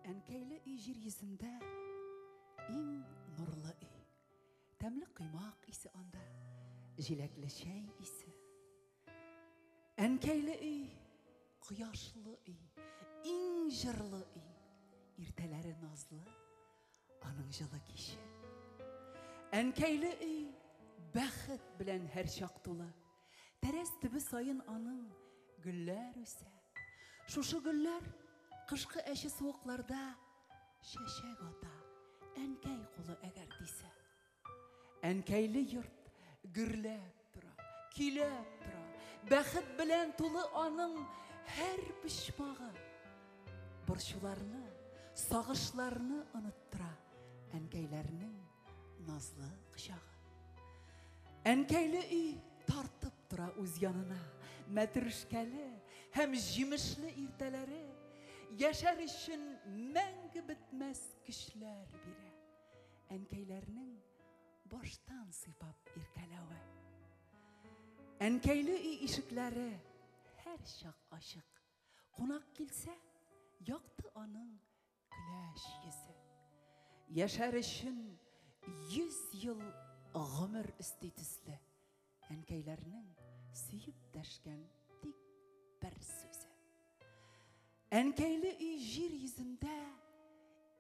Әнкәйле үй жер йөзендә иң нурлы үй. Тәмле кыймак исе анда, җиләкле чәй исе. Әнкәйле үй, кояшлы үй, иң җырлы үй. Иртәләре назлы, аның җылы киче. Әнкәйле үй, бәхет белән һәр чак тулы. Тәрәз төбе саен аның гөлләр үсә. Шушы гөлләр кышкы әче суыкларда чәчәк ата, әнкәй кулы әгәр дисә. Әнкәйле йорт гөрләп тора, көйләп тора. Бәхет белән тулы аның һәр почмагы. Борчуларны, сагышларны оныттыра әнкәйләрнең назлы кочагы. Әнкәйле үй тартып тора үз янына, мәтрүшкәле һәм җимешле иртәләре. Яшәр өчен мәңге бетмәс көчләр бирә. Әнкәйләрнең баштан сыйпап иркәләве. Әнкәйле үй ишекләре һәр чак ачык. Кунак килсә, якты аның көләч йөзе. Яшәр өчен 100 ел гомер исти төсле. Әнкәйләрнең сөеп дәшкән тик бер сүзе. Әнкәйле үй җир йөзендә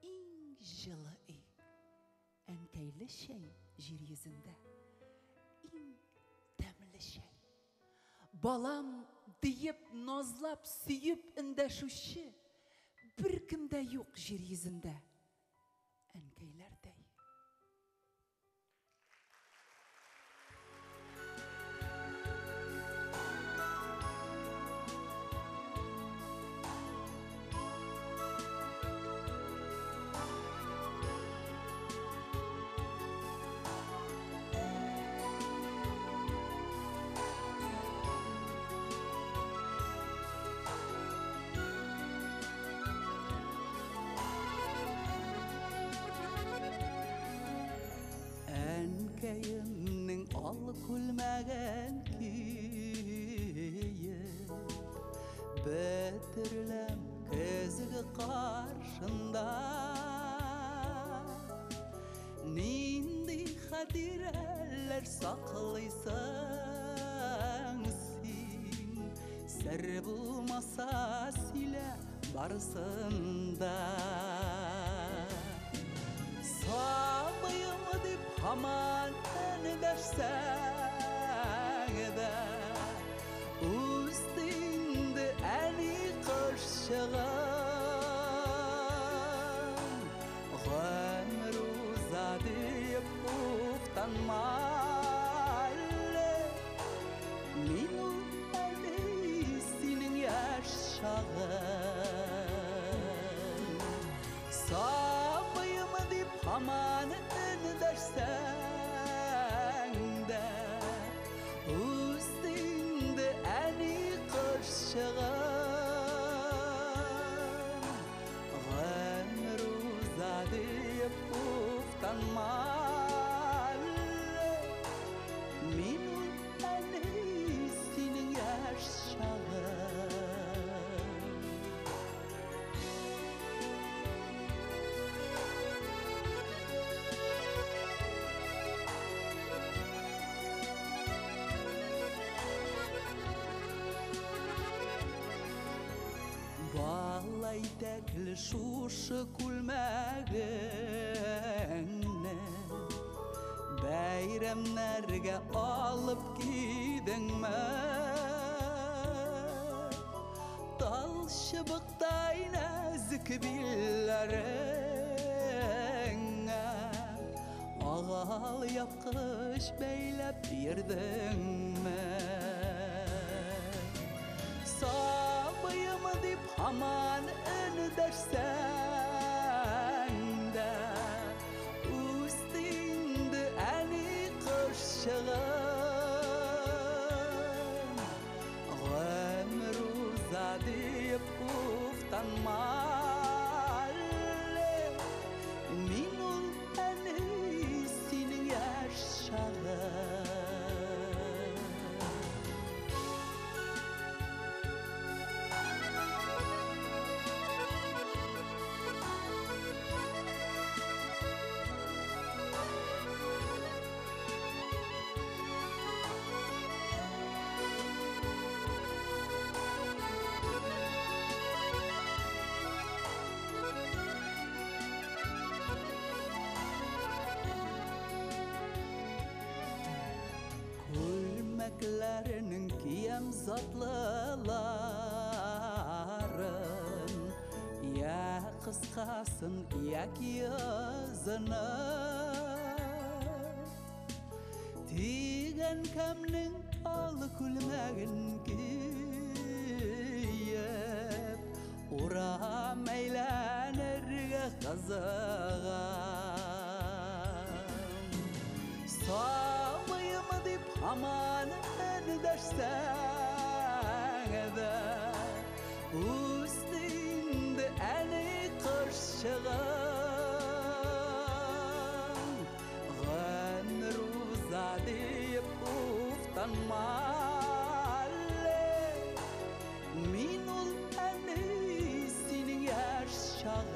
иң җылы үй. Әнкәйле чәй җир йөзендә иң тәмле чәй. Балам диеп, назлап, сөеп эндәшүче беркем дә юк җир йөзендә. Әнкәйләрдәй. Әнкәемнең ал күлмәгән көйе, бөтерләм көзге каршында. Нинди хатирәләр саклыйсың син, сер булмаса сөйлә барысында. Сабыйым дип һаман дәшсәң дә, үстеңде әни кышчыгым. Гомер уза дип уфтанма әле, мин ул әле синең яшь чагың. Сабыйым дип һаман дәшсәң дә, үстеңде әни кышчыгым. Гомер уза дип уфтанма әле, мин ул әле синең яшь чагың. Балай тәкле шушы күлмәгеңне бәйрәмнәргә алып кидеңме? Тал чыбыктай нәзік билләреңә агал япкыч бәйләп йөрдеңме? Сабыйым дип һаман дәшсәң дә, үстеңде әни кышчыгым. Гомер уза дип уфтанма Kirpiklerinin kiyem zatlıların ya kıskasın ya yazını Tigen kamning al kulmagin kiyep Ura meylanırga kazağım Sabıyımı dip aman dersen de Üstünde eni kırşığım Gönür uzadip uftanmalı Minul eni senin yaşağın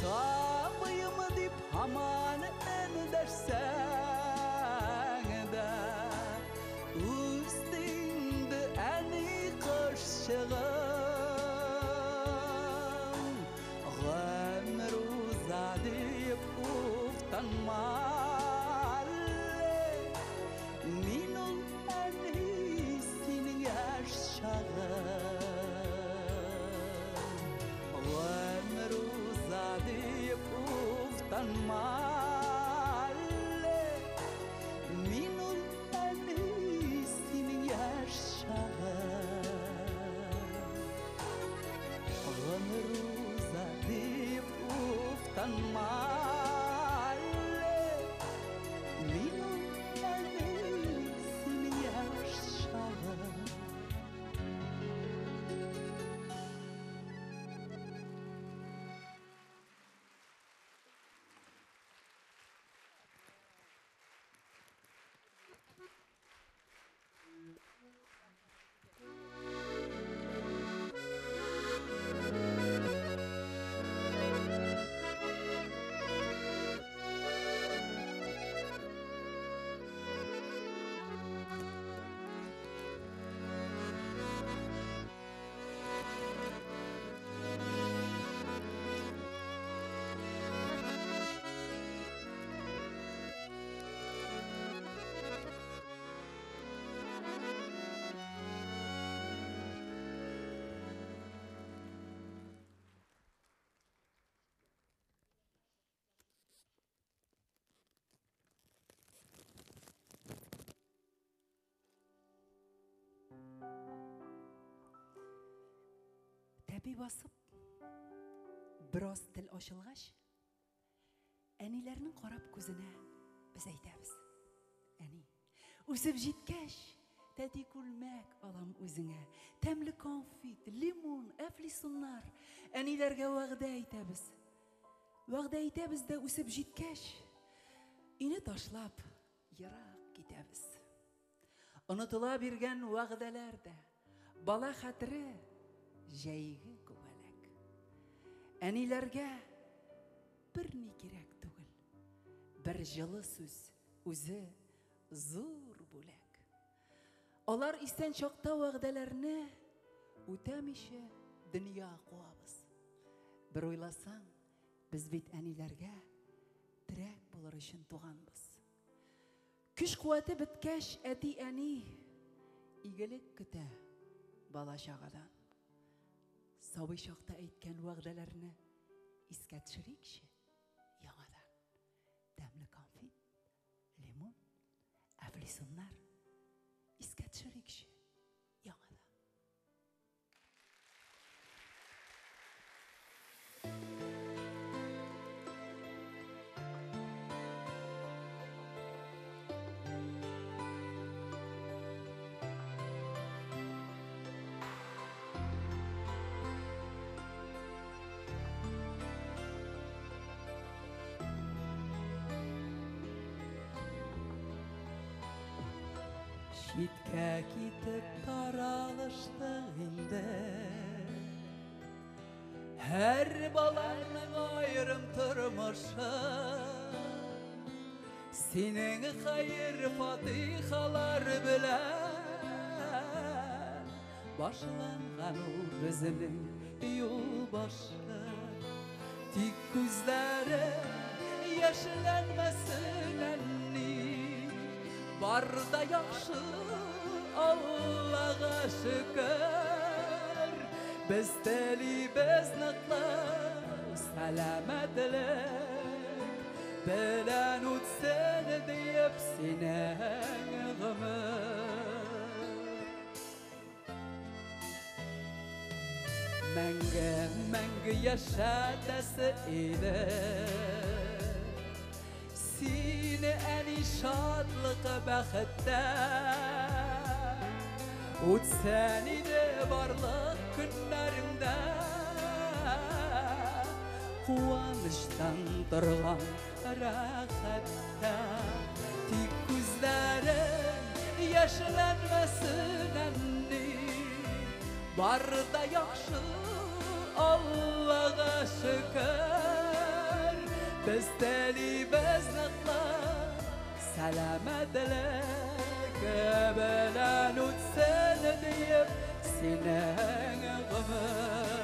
Sabıyımı dip aman dersen de Üstünde eni kırşığım Ömür uzadip uftanmalı Minul eni senin yaşağın Ömür uzadip uftanmalı Minul eni senin yaşağın Ömür uzadip uftanmalı Minul eni senin yaşağın Тәпи басып, біраз тіл ашылғаш, әнилерінің қарап көзіне біз әйтәбіз. Әни, өсіп жеткәш, тәти күлмәк алам өзіңе, тәмлі конфит, лимон, әфлисуннар, әнилерге вәғдә әйтәбіз. Вәғдә әйтәбіз дә өсіп жеткәш, ине ташлап, йырақ китәбіз. Онытыла биргән вәғдәләрдә, бала хәтере, Жәйгі көбәләк. Әниләргә бір не керек түгіл. Бір жылы сөз, өзі зор бүләк. Олар истән чақта вәғдәләрне үтәмеше дүния қуабыз. Бір ойласаң, біз бит әниләргә тірәк болыр үшін туғанбыз. Күш қуаты біткәш әти әни игілік күтә бала шағадан. Сабый шақта әйткән вәғдәләрне искә төшерикші яңадан. Тәмле конфит, лимон, әфлисуннар искә төшерикші яңадан. Шиткә китеп таралыштык инде. Һәр баланың айрым тормышы. Синең хәйр фатихалар белән башланган ул безнең юл башы. Тик күзләре яшьләнмәсен әнни, Barda yaxşı Allah'a şükür Biz telibez nıklı Selametlik Belen utsen deyip sinen gımır Menge yaşadası idi Sine eni şadlık bəxtdə Utsen idi varlık günlərində Kuvanıştan durğan rahatda Tik gözlərin yaşlanmasın enni Barda yaxşı Allah'a şükür Biz telibez nıqla Selametlik Belen utsen deyip sinen gımır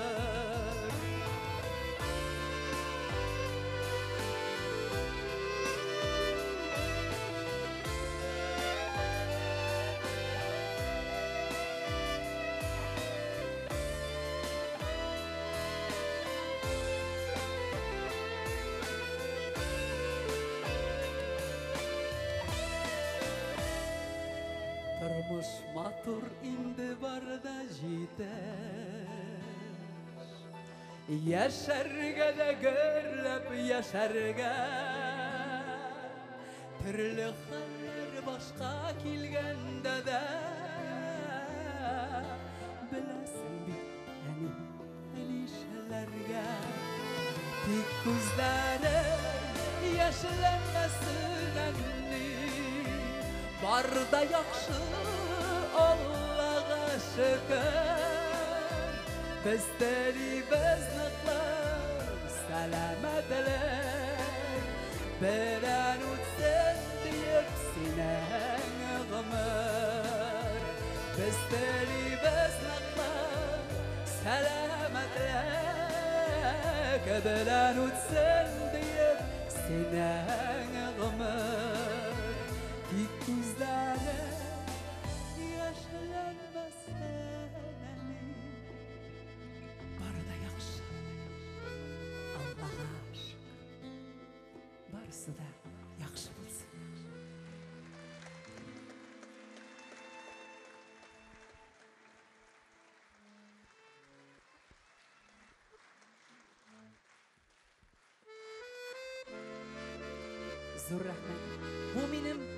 Turmuş matur indi barda jiter Yaşarga da görlep yaşarga Türlü haller başka kilgende de Bilesin bit yani elişlerge Tik gözlerin yaşlanmasın enni Barda yaxşı Allah'a şükür Biz telibez nıqlar Selametlik Belen utsen deyip sinen gımır Biz telibez nıqlar Selametlik Belen utsen deyip sinen gımır Tik gözlerin yaşlanmasın enni Barda yaxşı Allah'a şükür Barısı da yaxşı bulsun Zor rahmet Bu benim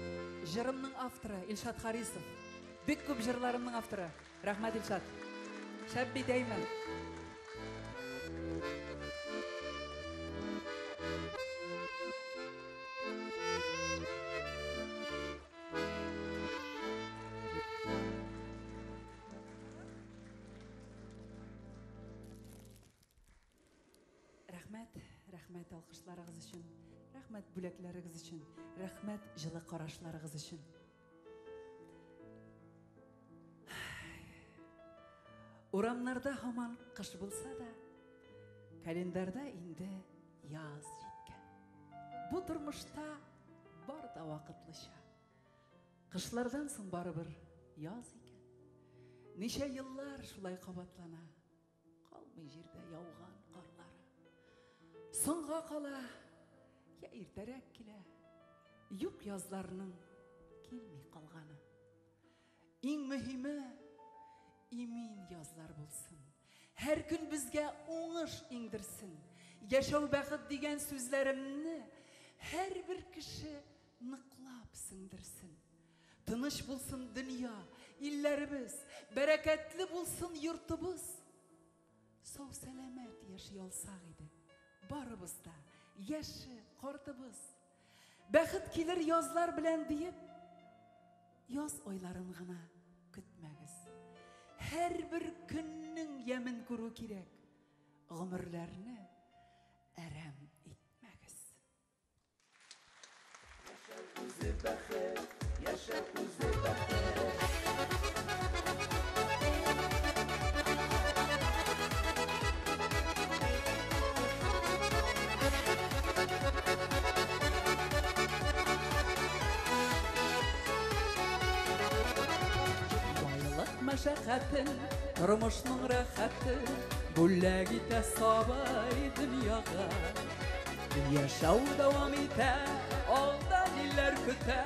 Jırımның авторы Илшат Харисов. Бик күп жырларымның авторы. Рахмат Илшат. Шәбби деймен. Рахмет алкышларыгыз өчен. Рахмет бүләкләрегез өчен. Рахмет җылы карашларыгыз өчен. Урамнарда һаман кыш булса да, календарда инде яз җиткән. Бу тормышта бар да вакытлыча. Кышлардан соң барыбер яз икән. Ничә еллар шулай кабатлана. Калмый җирдә яуган карлары. Соңга кала Я иртәрәк килә, юк язларның килми калганы. Иң мөһиме, имин язлар булсын. Һәр көн безгә уңыш иңдерсен. Яшәү бәхет дигән сүзләремне һәрбер кеше ныклап сеңдерсен. Тыныч булсын дөнья, илләребез, бәрәкәтле булсын йортыбыз. Сау сәламәт яши алсак иде, барыбыз да Яшы, картыбыз. Бәхет килер язлар белән диеп, яз ойларын гына көтмәгез. Һәрбер көннең ямен күрү кирәк. Гомерләрне әрәм итмәгез. Яшә үзе бәхет, яшә үзе бәхет. мәшәкатен, тормышның рәхәтен, бүләк итә сабай дөньяга. Яшәү дәвам итә, алда ниләр көтә,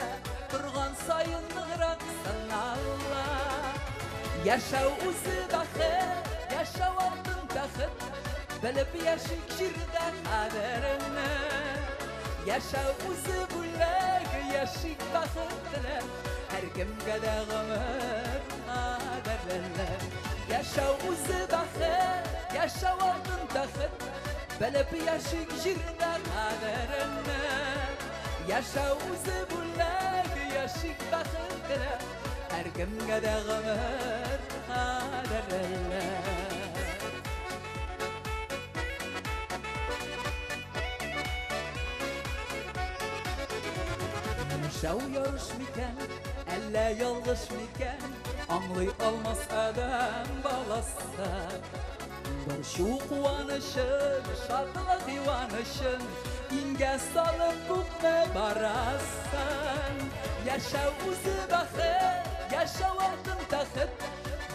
торган саен ныграк сынала. Яшәү үзе бәхет, яшәү алтын тәхет, белеп яшик җирдә кадерне. Яшәү үзе бүләк, яшик бәхет теләп, һәркемгә дә гомер кадерле. Яшәү үзе бәхет, яшәү алтын тәхет, белеп яшик җирдә кадерне. Яшәү үзе бүләк, яшик бәхет теләп, һәркемгә дә гомер кадерле. Яшәү ярыш микән, әллә ялгыш микән, аңлый алмас адәм баласы. Борчу куанышын, шатлык юанышын, иңгә салып күпме барасың. Яшәү үзе бәхет, яшәү алтын тәхет,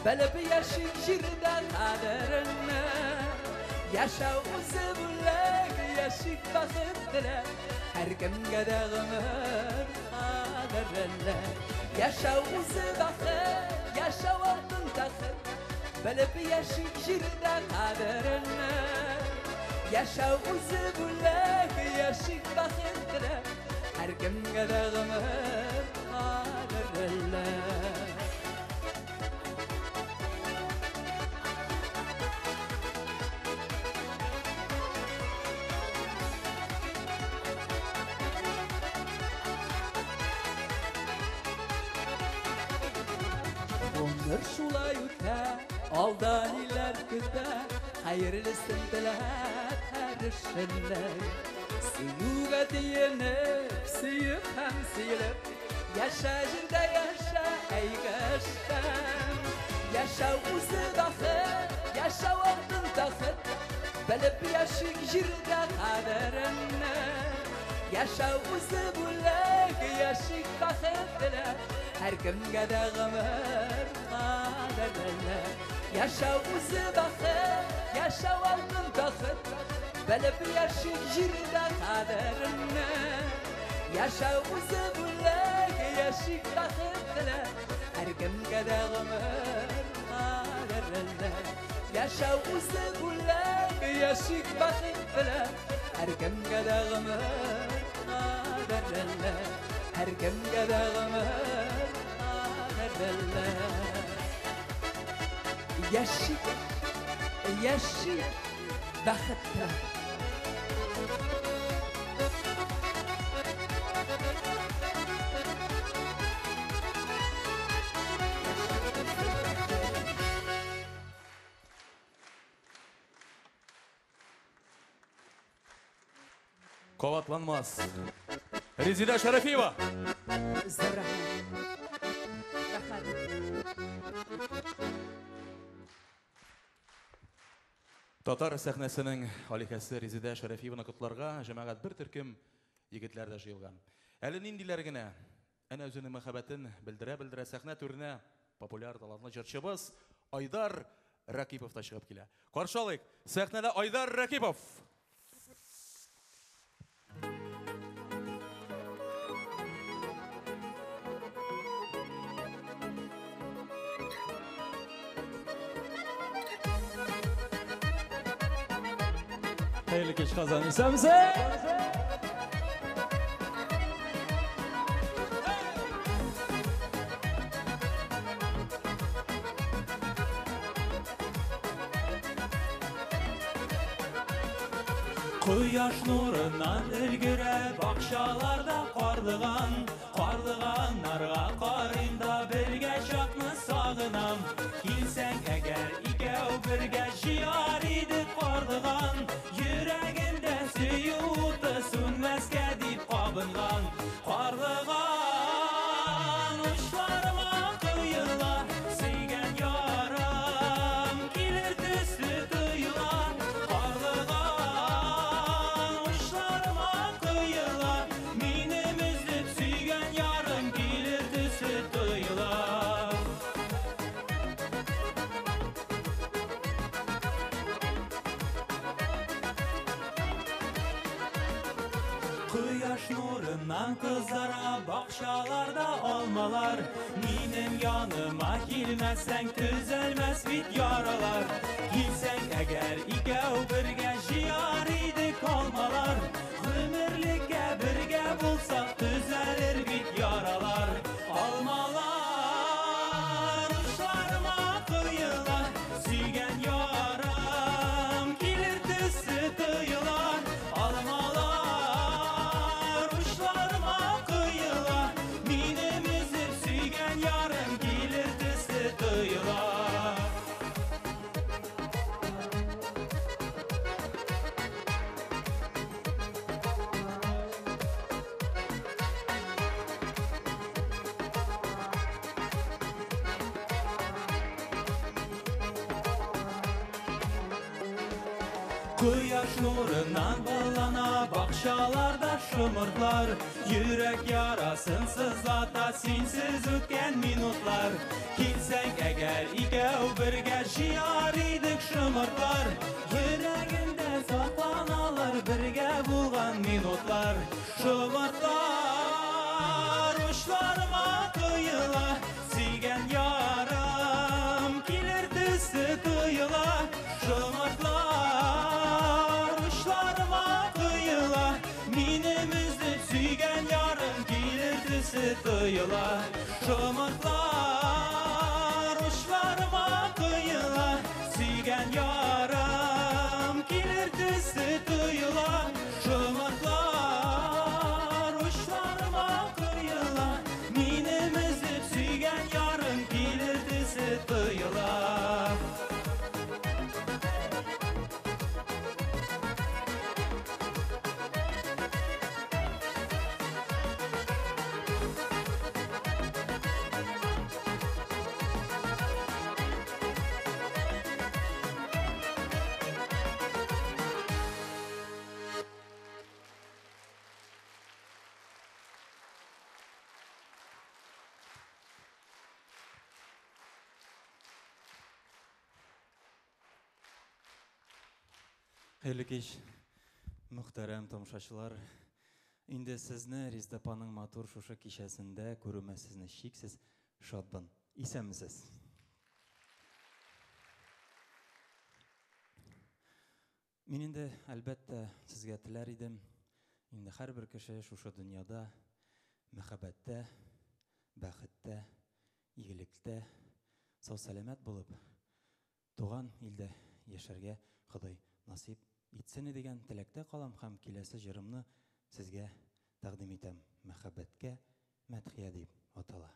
белеп яшик җирдә кадерне. Яшәү үзе бүләк, яшик бәхет теләп, һәркемгә дә гомер кадерле. Яшәү үзе бәхет, яшәү алтын тәхет, белеп яшик җирдә кадерне. Яшәү үзе бүләк, яшик бәхет теләп, һәркемгә дә гомер кадерле. Ömür şulay ütä, alda nilär kütä, hayırlısın dilät her işinde. Suyuga diyenip, suyup hem silip, yaşa jirde yaşa eygeşten. Yaşa uzu baxet, yaşa altın taxet, bilip yaşık jirde kaderine. Yaşa uzu bulak, yaşık baxet dilep, һәркемгә дә гомер кадерле. Яшәү үзе бәхет, яшәү алтын тәхет, белеп яшик җирдә кадерне. Яшәү үзе бүләк, яшик бәхет теләп, һәркемгә дә гомер кадерле. Яшәү үзе бүләк, яшик бәхет теләп, һәркемгә дә гомер кадерле. Һәркемгә дә гомер Яшик, яшик бәхетле. Коватланмас. Резида Шарафиева. Татар сәхнәсенең аликәсе Резида Шарафиеваны котларга җәмәгать бер төркем егетләр дә җыелган. Әле ниндиләр генә әнә үзенең мәхәббәтен белдерә сәхнә түренә популяр талантлы җырчыбыз Айдар Ракипов та чыгып килә. Каршы алыйк, сәхнәдә Айдар Ракипов. Hayırlı geç kazanın. Samse! Quyosh nuridan ilgire baqshalarda qorlig'an, narga qorinda birga shoqni sog'inam. Kelsang agar ikov birga shiyor edi qorlig'an, yuragimda suyuti so'nmasga deb qobingan. Qorlig'an ushlarima qo'yillar, sevgan yorim kelir tusli to'ylar. Qorlig'an ushlarima qo'yillar, meni izlab sevgan yorim kelir tusli to'ylar. Кояш нурыннан кызара бакчаларда алмалар. Минем яныма килмәсәң төзәлмәс бит яралар. Килсәң әгәр икәү бергә җыяр идек алмалар. Гомерлеккә бергә булсак төзәлер бит яралар. Алмалар учларыма коела, сөйгән ярым килер төсе тоела. Алмалар учларыма коела, минем үзеп сөйгән ярым килер төсе тоела. Кояш нурыннан балана бакчаларда шымыртлар. Йөрәк ярасын сызлата синсез үткән минутлар. Килсәң әгәр икәү бергә җыяр идек шымыртлар. Йөрәгемдә сакланалар бергә булган минутлар. Шымыртлар учларыма коела, сөйгән ярым килер төсе тоела. Шымыртлар учларыма коела, минем үзеп сөйгән ярым килер төсе тоела. Шымыртлар учларыма коела, сөйгән ярым килер төсе тоела. Шымыртлар учларыма коела, минем үзеп сөйгән ярым килер төсе тоела. Хәерле кич, мөхтәрәм тамашачылар. Инде сезне Риздапаның матур шушы кичәсендә күрүемә сезне чиксез шатбын. Исәнмесез? Мин инде әлбәттә сезгә теләр идем. Инде һәрбер кеше шушы дөньяда мәхәббәттә, бәхеттә, игелектә, сау-сәламәт булып, туган илдә яшәргә Ходай насип итсен дигән теләктә калам һәм киләсе җырымны сезгә тәкъдим итәм. Мәхәббәткә мәдхия дип атала.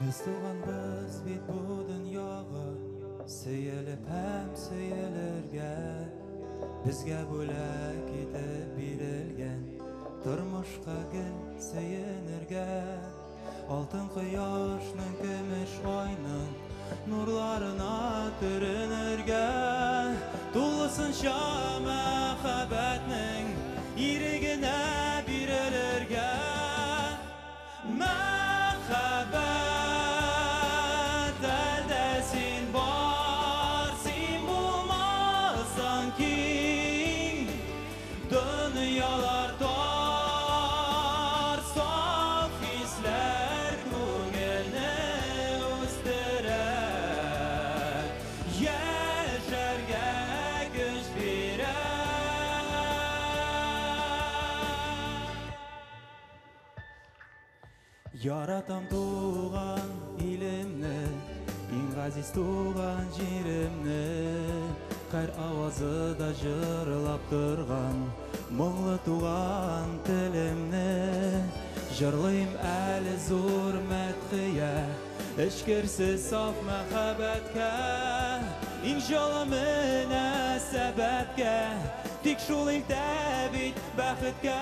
Без туганбыз бит бу дөньяга, сөелеп һәм сөелергә. Безгә бүләк итеп бирелгән тормышка гел сөенергә. Алтын кояшның, көмеш айның нурларына төренергә. Тулысынча мәхәббәтнең ирегенә бирелергә. Яратам туган илемне, иң газиз туган җиремне. Һәр авазыда җырлап торган моңлы туган телемне. Җырлыйм әле зур мәдхия, эчкерсез саф мәхәббәткә. Иң җылы мөнәсәбәткә, тик шул илдә бит бәхеткә.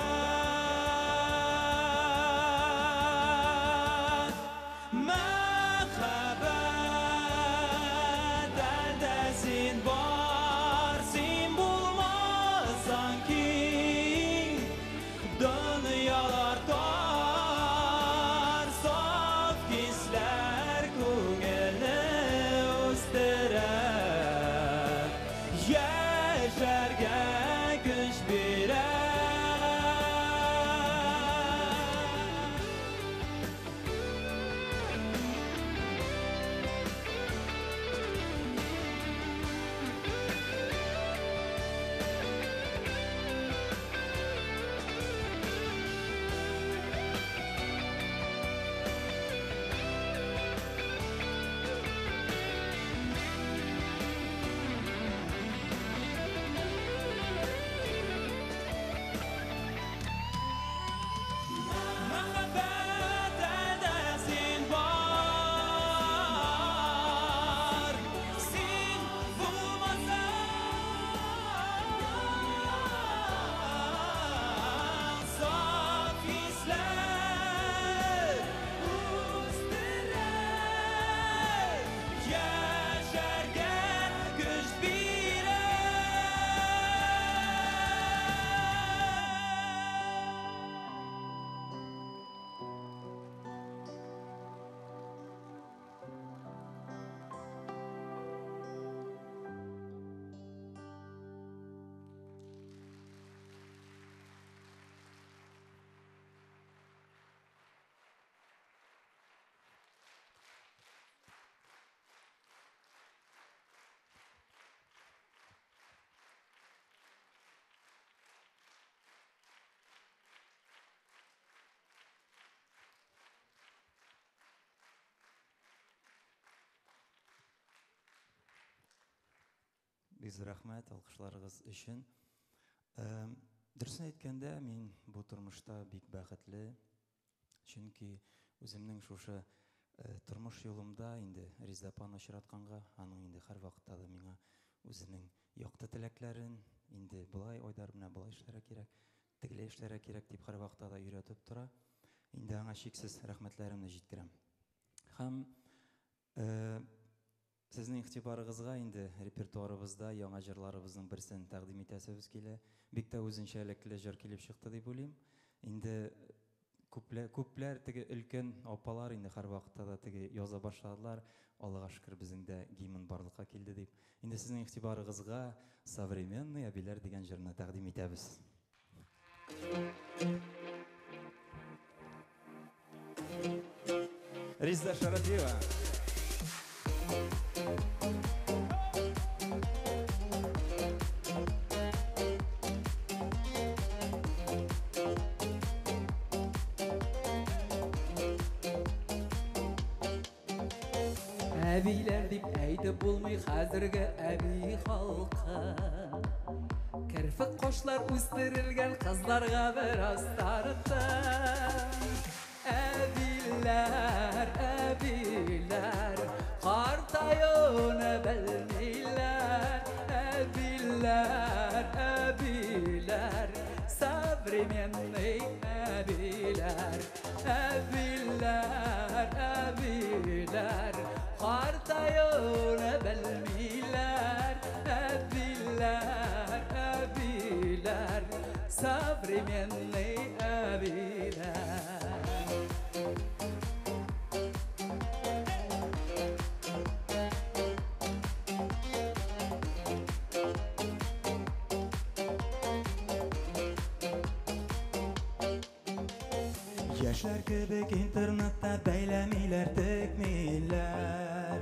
бик зур рәхмәт алкышларыгыз өчен. Дөресен әйткәндә, мин бу тормышта бик бәхетле, чөнки үземнең шушы тормыш юлымда инде Резеда апаны очратканга, аның инде һәр вакытта да миңа үзенең якты теләкләрен, инде булай Айдар белән булай эшләргә кирәк, тегеләй эшләргә кирәк дип һәр вакытта да өйрәтеп тора. Инде аңа чиксез рәхмәтләремне җиткерәм. Һәм сезнең игътибарыгызга инде репертуарыбызда яңа җырларыбызның берсен тәкъдим итәсебез килә. Бик тә үзенчәлекле җыр килеп чыкты дип уйлыйм. Инде күпләр теге өлкән апалар инде һәр вакытта да теге яза башладылар. Аллага шөкер безнең дә гимн барлыкка килде дип. Инде сезнең игътибарыгызга современный әбиләр дигән җырны тәкъдим итәбез. Резеда Шарафиева. Әбиләр дип әйтеп булмый хәзерге әби халкы. Керфек кошлар үстерелгән кызларга бераз тарттым. Әбиләр, әбиләр, картаюны белмиләр. Әбиләр, әбиләр, современный әбиләр. Әбиләр, әбиләр, картаюны белмиләр. Әбиләр, әбиләр, современный әбиләр. Яшьләр кебек интернетта бәйләмиләр, текмиләр.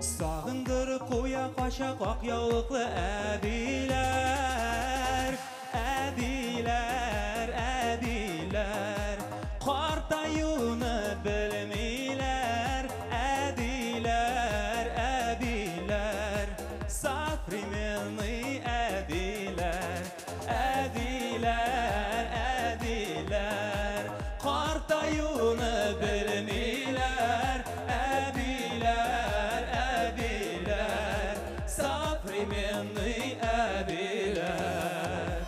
Сагындырып куя качак ак яулыклы әбиләр. Әбиләр, әбиләр, картаюны белмиләр. Әбиләр, әбиләр, современный әбиләр. Әбиләр, әбиләр, картаюны белмиләр. Әбиләр, әбиләр, современный әбиләр.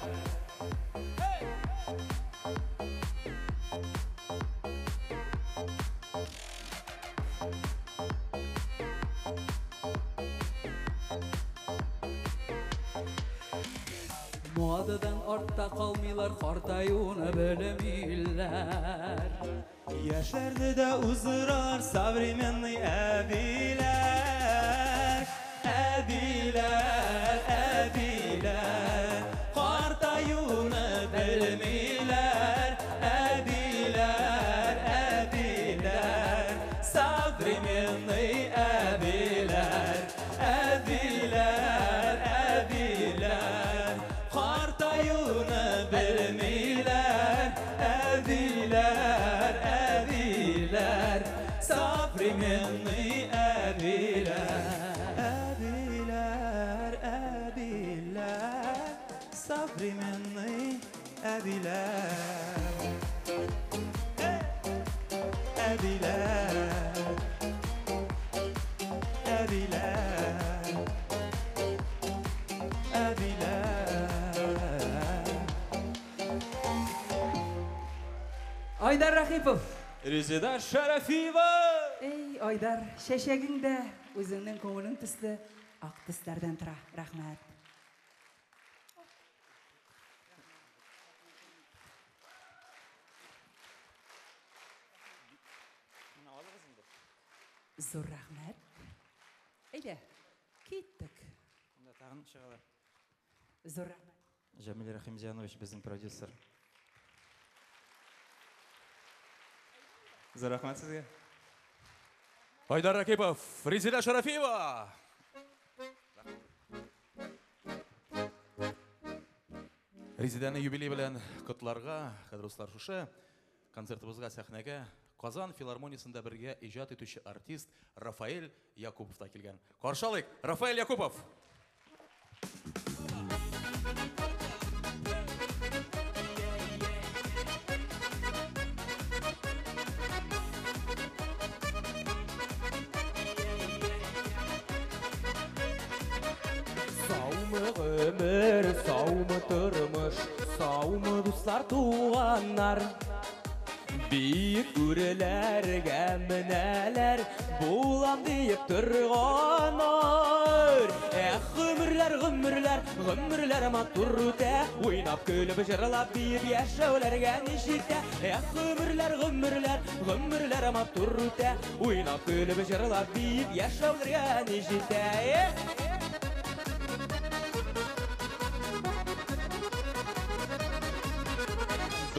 Модадан артта калмыйлар, картаюны белмиләр. Яшьләрне дә уздырар современный әбиләр. Әбиләр, әбиләр, картаюны белмиләр. Әбиләр, әбиләр, современный әбиләр. Әбиләр, әбиләр, картаюны белмиләр. Әбиләр, әбиләр, современный әбиләр. Әбиләр, әбиләр, современный әбиләр. Әбиләр, әбиләр, әбиләр. Айдар Рахипов. Резеда Шарафиева. Эй, Айдар, шәшәгеңдә үзеңнең күңелең төсле ак төсләрдән тора. Рәхмәт. Зур рәхмәт. Әйдә, киттек. Тагын чыгалар. Зур рәхмәт. Җамил Рахимҗанович, безнең продюсер. Зур рәхмәт сезгә. Айдар Рахипов, Резеда Шарафиева. Резеданы юбилей белән котларга, кадерле дуслар, шушы концертыбызга сәхнәгә Казан филармониясында бергә иҗат итүче артист Рафаэль Якупов та килгән. Каршы алыйк, Рафаэль Якупов. Саумы гомер, саумы тормыш, саумы дуслар туганнар. Бийик үреләргә менәләр, булам диеп торганнар. Гомерләр, гомерләр, гомерләр матур үтә, уйнап көлеп җырлап биеп яшәүләргә ничектә. Гомерләр, гомерләр, гомерләр матур үтә, уйнап көлеп җырлап биеп яшәүләргә ничектә.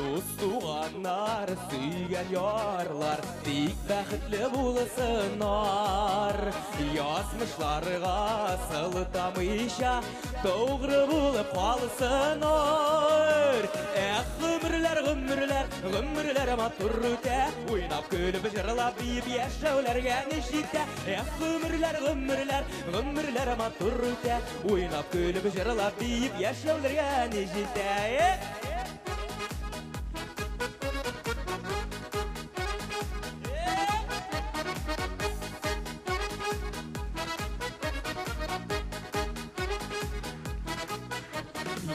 Дус туганнар, сөйгән ярлар, тик бәхетле булсыннар. Язмышларга сылтамыйча, тоғры булып калсыннар. Гомерләр, гомерләр, гомерләр матур үтә, уйнап көлеп җырлап биеп яшәүләргә ничектә. Гомерләр, гомерләр, гомерләр матур үтә, уйнап көлеп җырлап биеп яшәүләргә ничектә.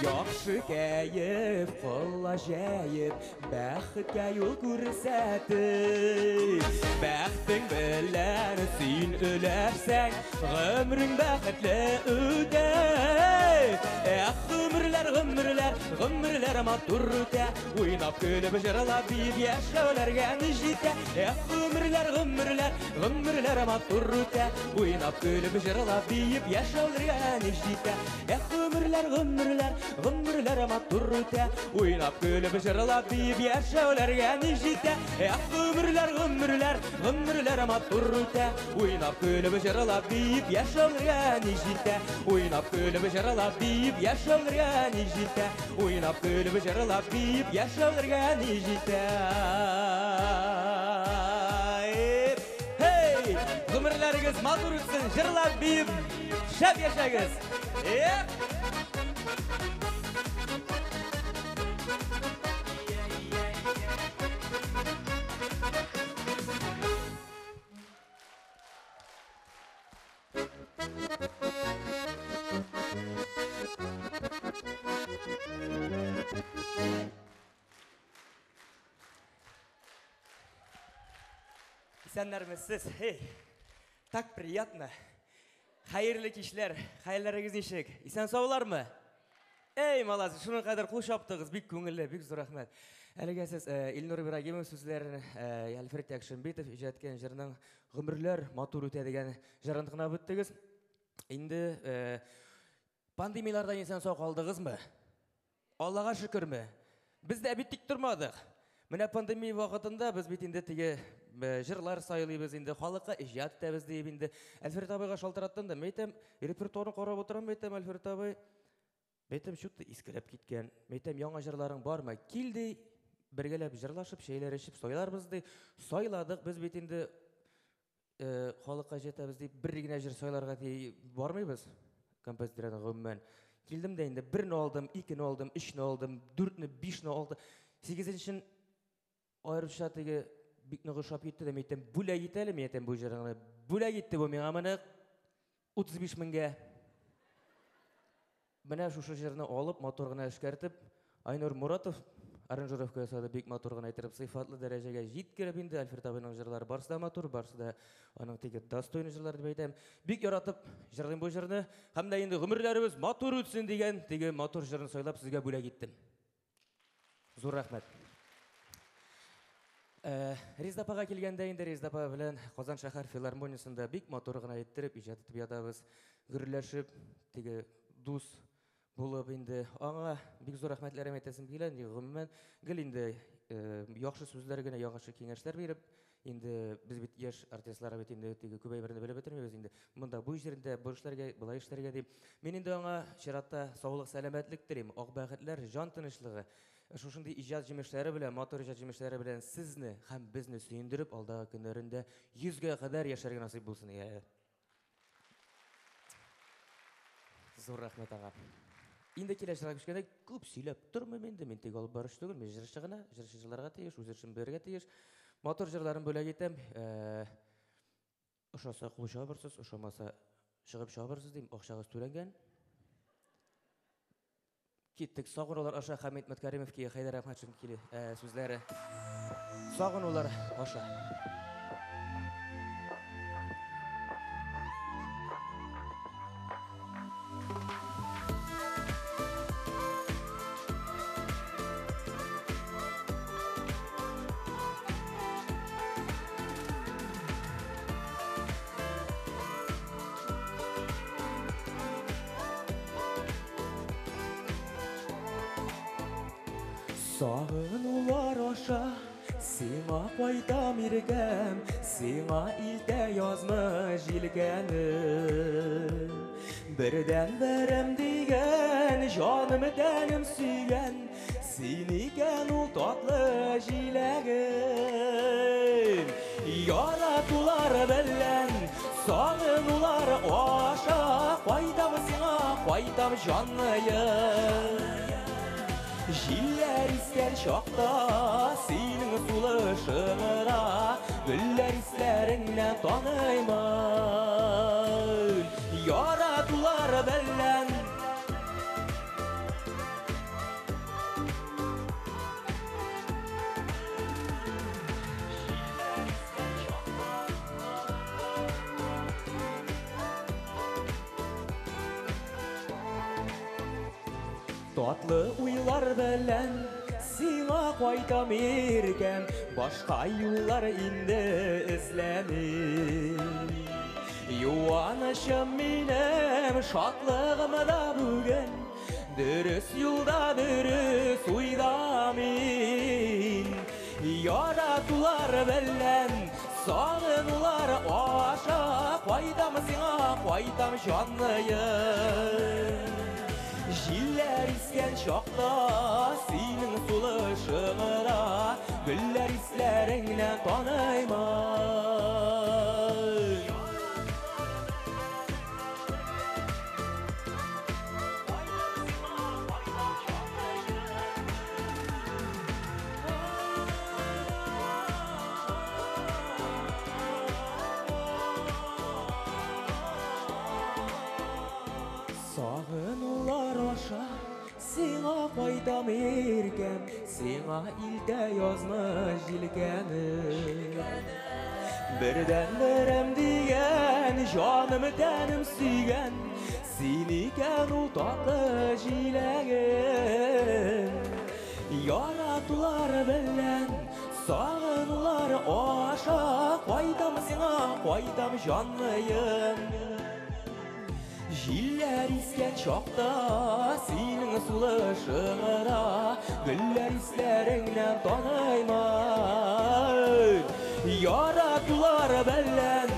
Яхшы кәйеф, кол аҗаеп, бәхеткә юл күрсәтеп. Бәхтең белән син өләшсәң, гомрең бәхетле үтә. Гомерләр, гомерләр, гомерләр матур үтә, уйнап көлеп җырлап биеп яшәүләргә ничектә. Гомерләр, гомерләр, гомерләр матур үтә, уйнап көлеп җырлап биеп яшәүләргә ничектә. Гомерләр, гомерләр, гомерләр матур үтә, уйнап көлеп җырлап биеп яшәүләргә ничектә. Гомерләр, гомерләр, гомерләр матур үтә, уйнап көлеп җырлап биеп яшәүләргә ничектә. Уйнап көлеп җырлап биеп яшәүләргә ничектә. Уйнап көлеп җырлап биеп яшәүләргә ничектә. Hey! Гомерләрегез матур үтсен, җырлап биеп шәп яшәгез. Исәннәрмесез? Так приятно. Хәерле кичләр, хәерләрегез ничек? Исән саулармы? Молодцы, шуның кадәр кул чаптыгыз, бик күңелле, бик зур рәхмәт. Әлегә сез Илнур Ибрагимов сүзләрен Альфред Якшинбитов иҗаткан җырның гомерләр матур үтә дигән җырын гына үттегез. Инде пандемиялардан исән сау калдыгызмы? Аллага шөкерме? Без дә бит тик тормадык. Менә пандемия вакытында без бит инде теге җырлар сайлыйбыз инде, халыкка иҗат итәбез дип инде. Альфред абыйга шалтыраттым да, мәйтәм, репертуарын карап утырам, мәйтәм, Альфред абый, мәйтәм, чутты искереп киткән. Мәйтәм, яңа җырларың бармы? Килде, бергәләп җырлашып, шәйләр эчеп сайладык ди. Сайладык, без бит инде халыкка җитәбез дип бер генә җыр сайларга бармыйбыз. Композитордан гомумән. Килдем дә инде 1-не алдым, 2-не алдым, 3-не алдым, 4-не, 5-не алдым. 8-нче аеруча теге бик ныгышап китте дә, мәйтәм, бүләк ит әле, мәйтәм, бу җырыңны. Бүләк итте бу миңа моны 35 меңгә. Менә шушы җырны алып, матур гына эшкәртеп, Айнур Муратов аранжировка ясады, бик матур гына әйтеп, сыйфатлы дәрәҗәгә җиткереп инде. Альфред абыйның җырлары барысы да матур, барысы да аның теге достойный җырлар дип әйтәм. Бик яратып җырлыйм бу җырны. Һәм дә инде гомерләребез матур үтсен дигән теге матур җырны сайлап сезгә бүләк иттем. Зур рәхмәт. Рездапага килгәндә инде Рездапа белән Казан шәһәр филармониясында бик матур гына әйттереп, иҗат итеп ятабыз. Гөрләшеп, теге дус булып инде аңа бик зур рәхмәтләрем әйтәсем килә. Гомумән, гел инде яхшы сүзләр генә, яхшы киңәшләр биреп, инде без бит яшь артистлар бит инде теге күп әйберне белеп бетермибез инде. Монда бу җирдә бу эшләргә, булай эшләргә дип. Мин инде аңа чиратта саулык, сәламәтлек телим, ак бәхетләр, җан тынычлыгы. Шушындый иҗат җимешләре белән, матур иҗат җимешләре белән сезне һәм безне сөендереп, алдагы көннәрендә 100-гә кадәр яшәргә насыйп булсын. Зур рәхмәт аңа. Инде келе шырақ кішкене көп сөйлеп тұрмын мен тек алып барыш түгіл, мен жыршығына, жыршыларға тегіш, өз үшін берге тегіш. Мотор жырларын бөле кетем, ұшаса құл шабырсыз, ұшамаса шығып шабырсыз дейм, оқшағыз төленген. Кеттік, сағын олар аша Хамид Мәткәримовке, Хайдар Ахматшын келі сөзлері. Сағын олар аша. Сағынулар аша, сиңа қайтам иргәм, сиңа илтә язмы жилгәнем. Бірден бірім деген, жаным тәнім сүйген, син икән ул татлы җиләгем. Яратулар белән, сағынулар аша, кайтам сиңа, кайтам җанлыем. Җилләр искән чакта, синең сулышыңда, гөлләр исләреңнән таныймын. Яратулар белән татлы уйлар белән сиңа кайтам иркәм, башка юллар инде эзләмим. Юанышым минем, шатлыгым да бүген, дөрес юлда, дөрес уйда мин. Яратулар белән, сагынулар аша, кайтам сиңа, кайтам җанлыем. Җилләр искән чакта, синең сулышыңда, гөлләр исләреңнән таныймын. Сагынулар аша, сиңа кайтам иркәм, сиңа илтә язмы җилгәнем. Бердән берем дигән, җаным тәнем сөйгән, син икән ул татлы җиләгем. Яратулар белән, сагынулар аша, кайтам сиңа, кайтам җанлыем. Җилләр искән чакта, синең сулышыңда, гөлләр исләреңнән таныймын. Яратулар белән,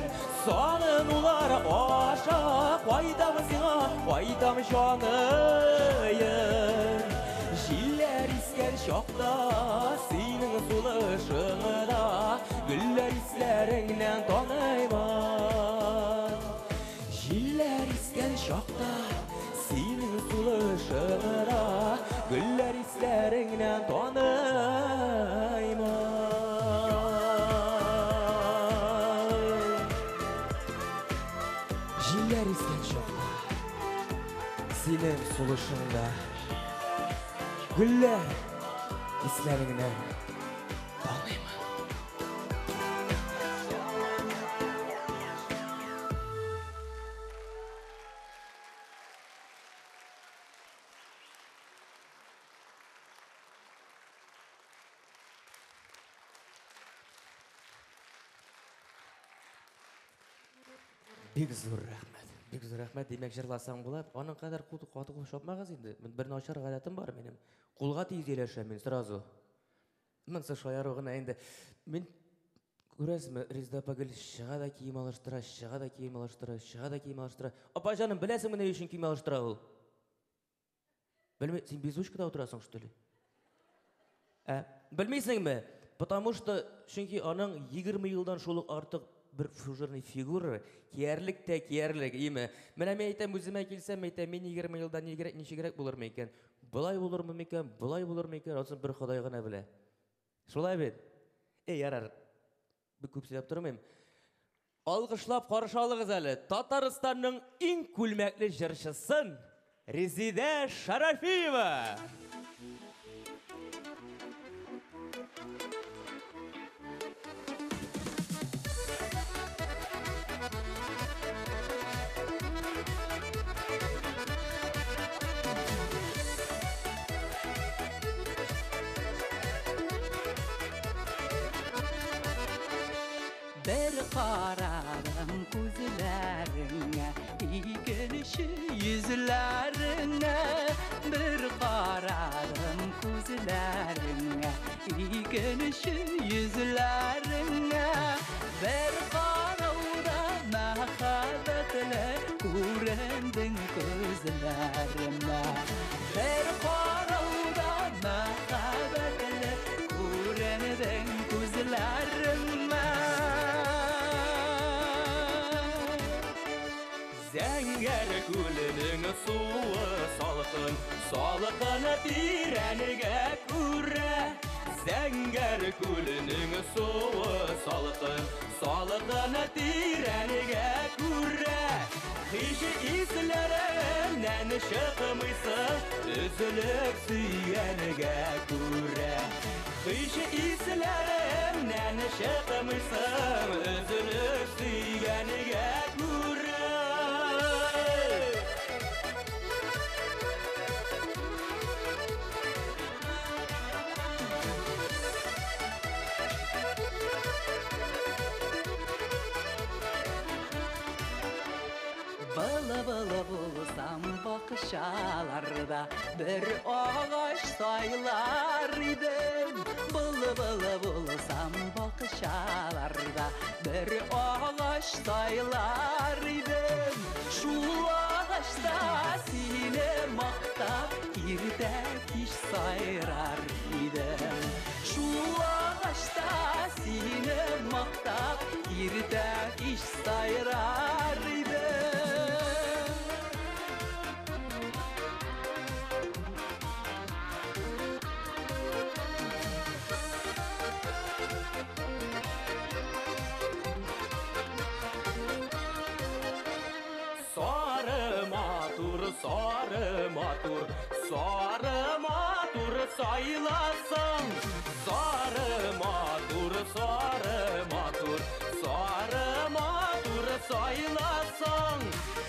сагынулар аша, кайтам сиңа, кайтам җаныем. Җилләр искән чакта, синең сулышыңда, гөлләр исләреңнән таныймын. Җилләр искән чакта, синең сулышыңда, гөлләр исләреңнән таныймын. Җилләр искән чакта, синең сулышыңда, гөлләр исләреңнән таныймын. Бик зур рәхмәт. Бик зур рәхмәт демәк җырласаң була. Аның кадәр каты кул шапмагыз инде. Мен бер начар гадәтем бар минем. Кулга тиз еләшәм мин сразу. Монсы шаяру гына инде. Мин күрәсезме, Резда Пагыл чыга да кием алыштыра, чыга да кием алыштыра, чыга да кием алыштыра. Апа җаным, беләсеңме ни өчен кием алыштыра ул? Белмәй, син безучкада утырасың что ли? Белмәйсеңме? Потому что чөнки аның 20 елдан шул артык bir фужерный фигура, киярлек тә киярлек, име. Менә мен әйтәм, үземә килсәм, әйтәм, мен 20 елдан ничегрәк булырмы икән? Булай булырмы микән? Булай булырмы икән? Асын бер Ходай гына белә. Шулай бит. Ярар. Бик күп сөйләп тормыйм. Алгышлап каршы алыгыз әле. Татарстанның иң күлмәкле җырчысын Резида Шарафиева. Bir qararım gözlerine, ikinci yüzlerine. Bir qararım gözlerine, ikinci yüzlerine. Bir qaravda mahabbetle kurendin gözlerime. Bir qaravda mahabbetle kurendin gözlerime. Зәңгәр күленең суы салқын, салқыны тирәнегә күрә. Зәңгәр күленең суы салқын, салқыны тирәнегә күрә. Хиш исләреннән чыкмыйсың, өзелеп сөйгәнегә күрә. Хиш исләреннән чыкмыйсың, өзелеп сөйгәнегә күрә. Bılı bulsam bakışalarda bir ağaç saylar idim. Bılı bulsam bakışalarda bir ağaç saylar idim. Şu ağaçta seni maktap irdek iş sayrar idim. Şu ağaçta seni maktap irdek iş sayrar idim. Sarı matur saylasın. Sarı matur saylasın.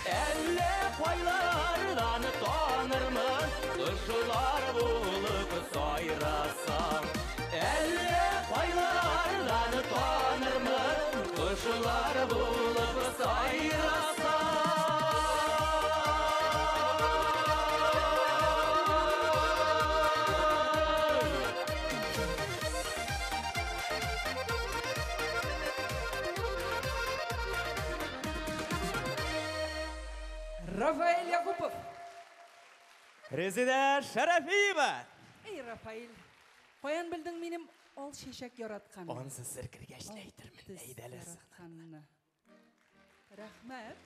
Elle paylardan tanırmın, kışlar bulup sayrasın. Elle paylardan tanırmın, kışlar bulup sayrasın. Рафаэль Якупов. Резида Шарафиева. Эй, Рафаэль, қоян білдің менің ол шешек яратқанын. Онсыз сіркіргеш дейдірмін, әйдәлі сыққанын. Рахмет.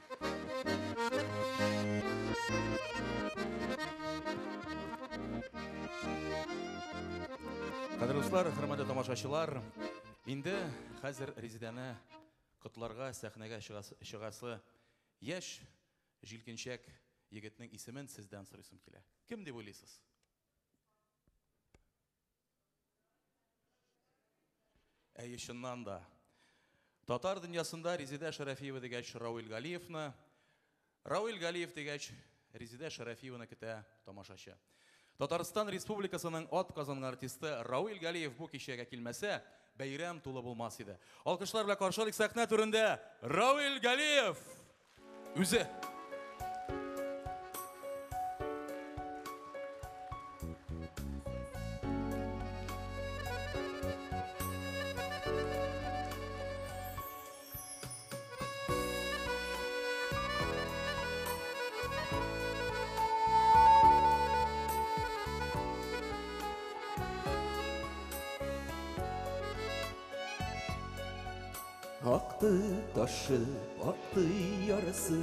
Қадірлі достар, хөрмәтле тамашачылар, инде хәзер Резиданы котларга сәхнәгә чыгасы яшь җилкенчәк егетнең исемен сездән сорыйсым килә. Кем дип уйлыйсыз? Әйе, чыннан да. Татар дөньясында Резида Шарафиева дигәч Рауил Галиевны, Рауил Галиев дигәч Резида Шарафиеваны көтә тамашачы. Татарстан Республикасының атказанган артисты Рауил Галиев бу кичәгә килмәсә, бәйрәм тулы булмас иде. Алкышлар белән каршылык сәхнә түрендә Рауил Галиев үзе. Aktı taşı, aktı yarısı,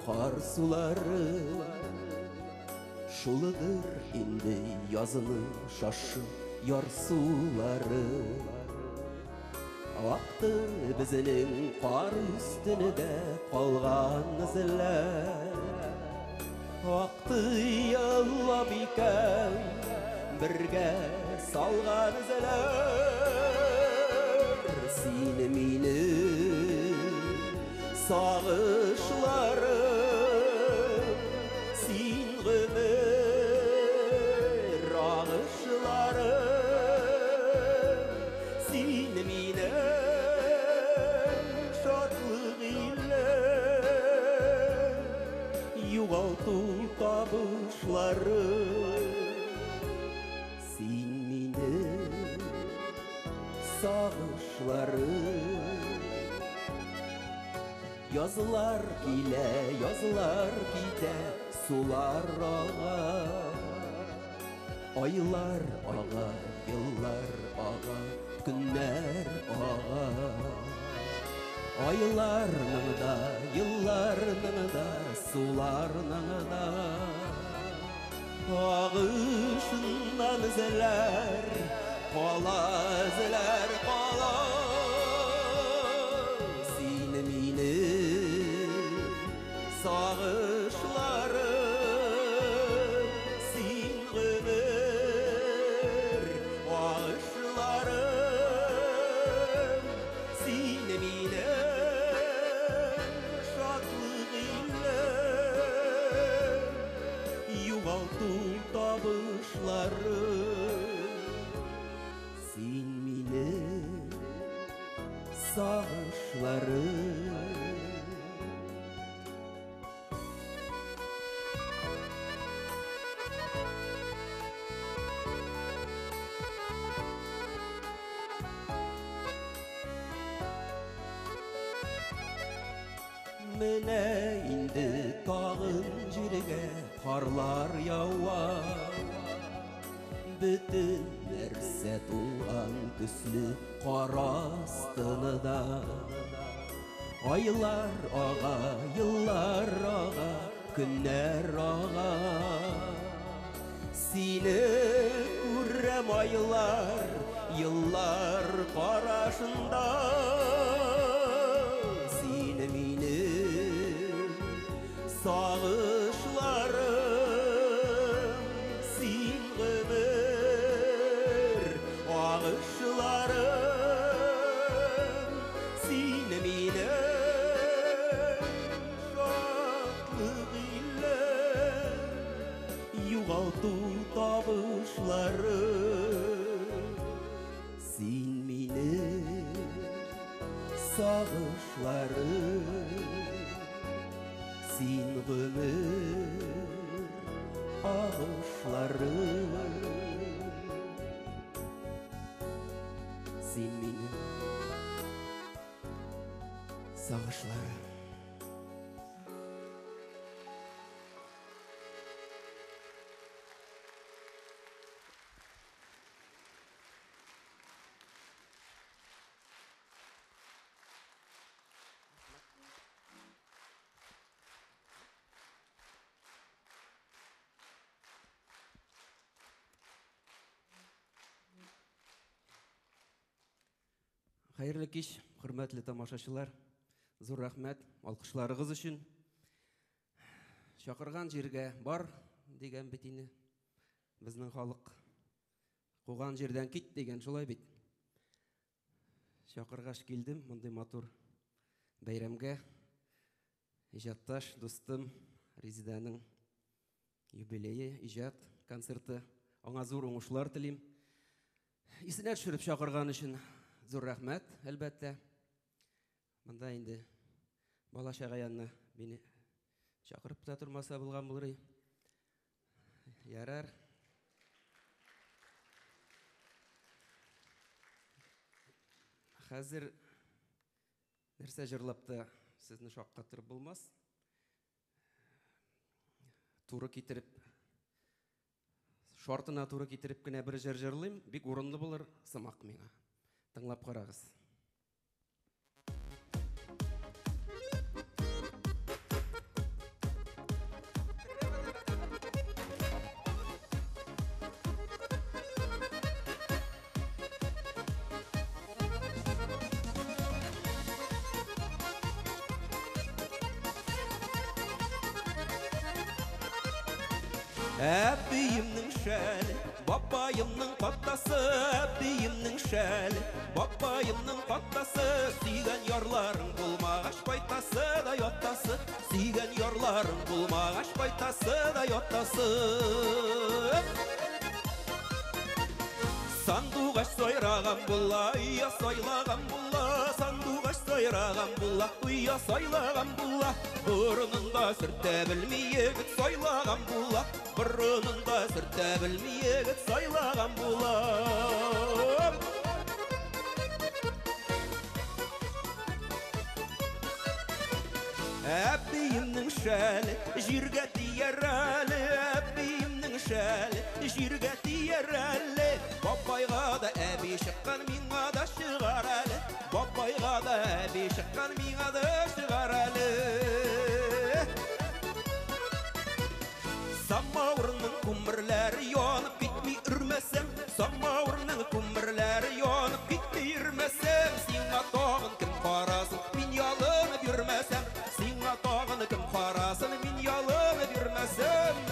kar suları. Şuludur indi yazının şaşı, yar suları. Aktı bizinin kar üstünde kalgan izler. Aktı yıllab iken birge salgan izler. Seni mini sağışlarım, sin gümür ağışlarım. Seni mini şatlık ile yuvaltı tabışlarım. Sin mini sağışlarım. Yazılar ile, yazılar gide, sular ağa. Aylar ağa, yıllar ağa, günler ağa. Aylarının da, yıllarının da, sularının da. Ağışından zeler, kola zeler, kola. Seni mini sağışlarım, sin gümür ağışlarım. Seni mini şatlık ile yuvaltı tabışlarım. Sin mini sağışlarım. Mene indi tağın jirge karlar yawa. Bütün nerse tuğan tüslü kar astınıda. Aylar ağa, yıllar ağa, günler ağa. Seni kurrem aylar, yıllar karşında. Seni mini sağışlarım, sin gümür ağışlarım. Seni mini şatlık ile yuvaltı tabışlarım. Sin mini sağışlarım, sin gümür ağışlarım. Sin mini sağışlarım. Hayırlı кеш, hürmetli тамашачылар. Зур рахмет, алкышларыгыз үшін. Шақырған жерге бар деген бетіне. Біздің халық қуған жерден кет деген шулай бит. Шақырғаш келдім, мұндай матур бәйрәмгә. Ижатташ достым Резиданың юбилейі, ижат концерты. Аңа зур оңышлар тілейм. Исенә төшереп шақырған үшін зур рахмет, әлбәттә. Мында инде бала шағаянны бені шақырып та тұрмаса булган булыр. Ярар. Хәзер нәрсә җырлап та сезне шаккатырып булмас. Туры китереп, шартына туры китереп кенә бер җыр җырлыйм, бик урынлы булыр сымак миңа. Тыңлап карагыз. Әбиімнің шәлі, бабайымның паттасы, әбиімнің шәлі, бабайымның паттасы, сүйген ярларың болмағаш байтасы да йоттасы, сүйген ярларың болмағаш байтасы да йоттасы. Сандуғаш сойраған бұла, үйя сойлаған бұла, сандуғаш сойраған бұла, үйя сойлаған бұла, бұрынында сүрті білмей егіт сойлаған бұла, бұрынында сүрті білмей егіт сойлаған бұла. Әбиімнің шәлі, жерге тиер әлі, әбиімнің шәлі, жерге тиер әлі, бабайға да әбей шыққан миңа да шығар әлі, бабайға да әбей шыққан миңа да шығар әлі. Самаурының күмірлері янып кетмей үрмесем, самаурының күмірлері янып кетмей үрмесем, сиңа тағын кім қарасын, мен ялынып үрмесем, сиңа тағын кім қарасын, мен ялынып үрмесем.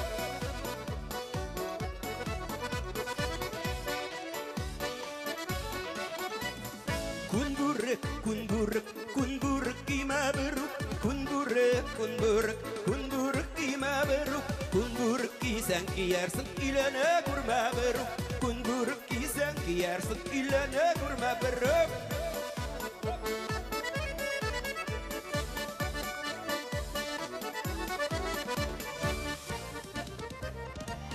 Күндүрік, күндүрік, күндүрік киме бірік, күндүрік, күндүрік, күндүрік киме бірік, күндүрік кисәң киерсің, үйлене көрмә бірік, күндүрік кисәң киерсің, үйлене көрмә бірік.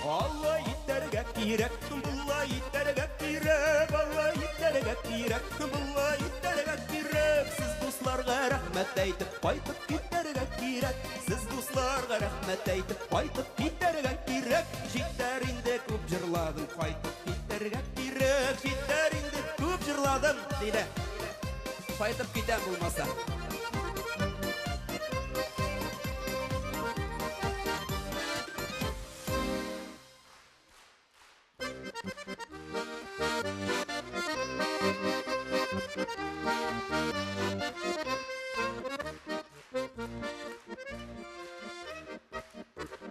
Allah itlərgə kirək, bulla itlərgə kirək, Allah itlərgə kirək, bulla itlərgə kirək. Siz dostlarga rəhmət aytıb, qaytıb kitlərgə kirək. Siz dostlarga rəhmət aytıb, qaytıb kitlərgə kirək. Şitlərində көп jırladım, qaytıb kitlərgə kirək. Şitlərində көп jırladım, deylə. Qaytıb kitən bulmasa.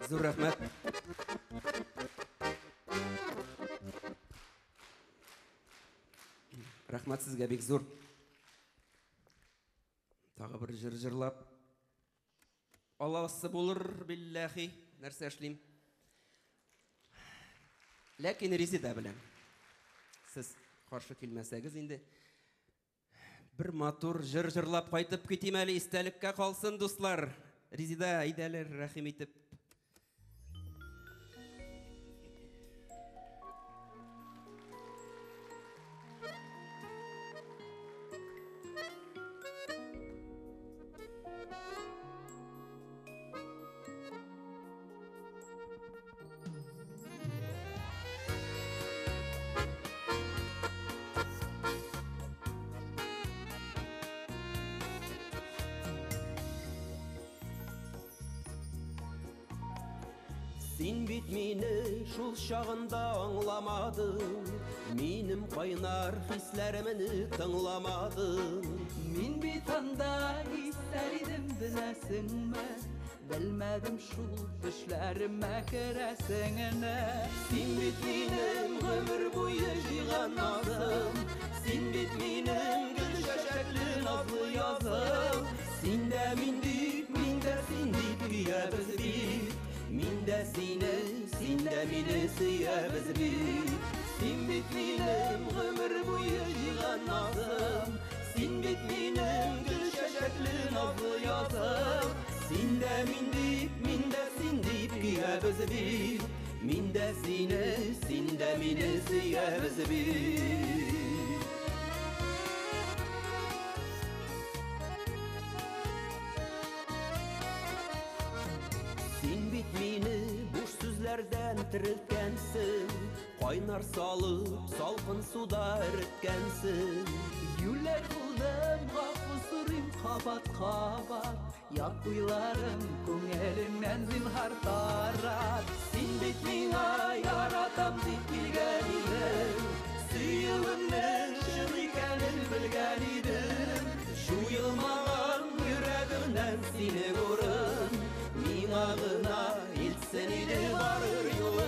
Зур рахмет. Рахмет сізге бек зур. Тағы бір жыр жырлап. Алласы болыр, биллахи, нәрсе эшлейм. Ләкин Резида белән. Сіз қаршы келмәсәгез инде. Бір матур жыр жырлап қайтып кетем әлі, истәлеккә қалсын дуслар. Резида, айдәлер, рахим итеп. Син бит мине шул шағында аңламадың, минем қайнар хисләремне тыңламадың. Мин бит анда истәр идем, беләсеңме, белмәдем шул төшләремә керәсеңне. Син бит минем гомер буе җыйган назым, син бит минем гөл чәчәкле назлы язым. Син дә мин дип, мин дә син дип көябез бит. Min de sin de mini siyemiz bir. Sin bit minim ömür boyu yılan nazım, sin bit minim gül çeşekli nazlı yazım. Sin de sin deyip güyemiz bir. Min de sin de mini siyemiz bir. Sözlerden tiriltkensin, kaynar salıp salkın suda eritkensin. Yüller kıldım, gafısırım kabat kabat, yak uylarım köngelinden zinhar tarat. Sin bit mina yaratam deyip bilgen idim, suyuğumның şın ikanin bilgen idim. Şu yılmağın yüreğimden seni görün, mina gına iltsen idi varır yolun.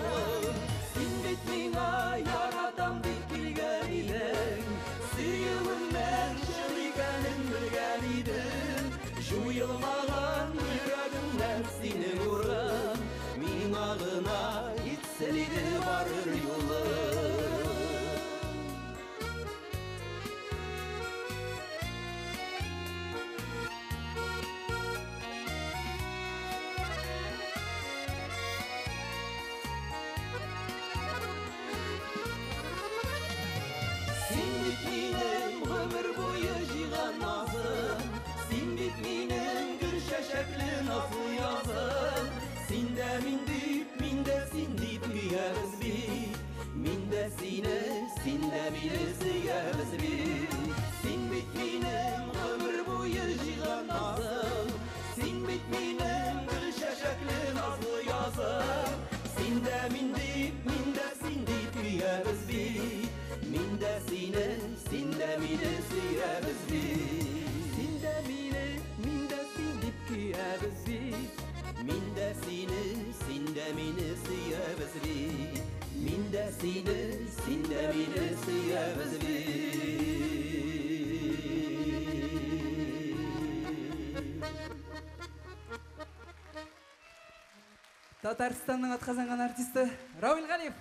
Татарстанның атқазанған артисті Рауил Ғалиев.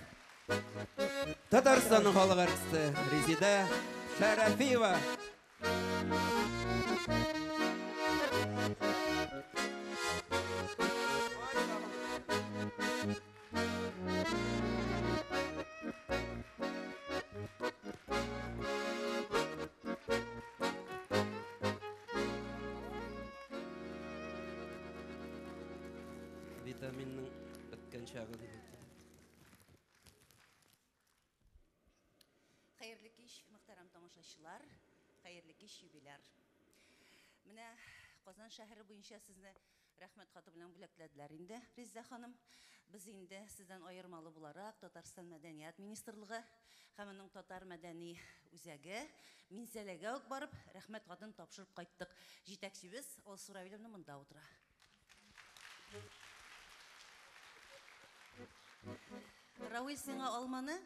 Татарстанның халық артисті Резида Шарафиева. Витаминнің біткен шағы дейді. Hayırlı kеш, muhterem tamaşaçılar, hayırlı kеш юбиляр. Менә Казан шәһәре буенча сезне рәхмәт хаты белән бүләкләделәр инде, Резида ханым. Без инде сездән аермалы буларак Татарстан мәдәният министрлыгы һәм аның татар мәдәни үзәге Минзәләгә үк барып, рәхмәт хатын тапшырып кайттык. Җитәкчебез Алсу Равиловна монда утыра. Рауил, сиңа алманы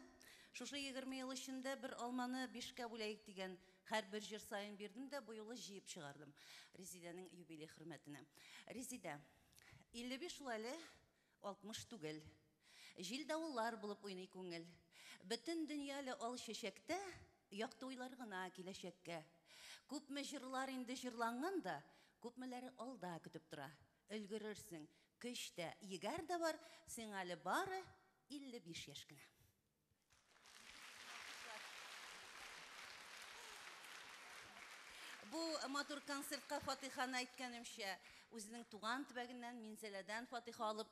шушы 20 ел эчендә бер алманы 5кә бүләйек дигән һәрбер җир сайын бирдем дә бу юлы җыеп чыгардым Резиданың юбилей хөрмәтенә. Резида, 55 ел әле 60 түгел. Җил давыллар булып уйный күңел. Бөтен дөньялы ал чәчәктә якты уйлар гына киләчәккә. Күпме җырлар инде җырланган да, күпмеләре алда көтеп тора. Өлгерерсең, көчтә, егәр дә бар, син әле бары 55 яшь кенә. Бу матур концертка Фатиханы әйткәнемчә, үзенең туган төбәгеннән Минзәләдән Фатиха алып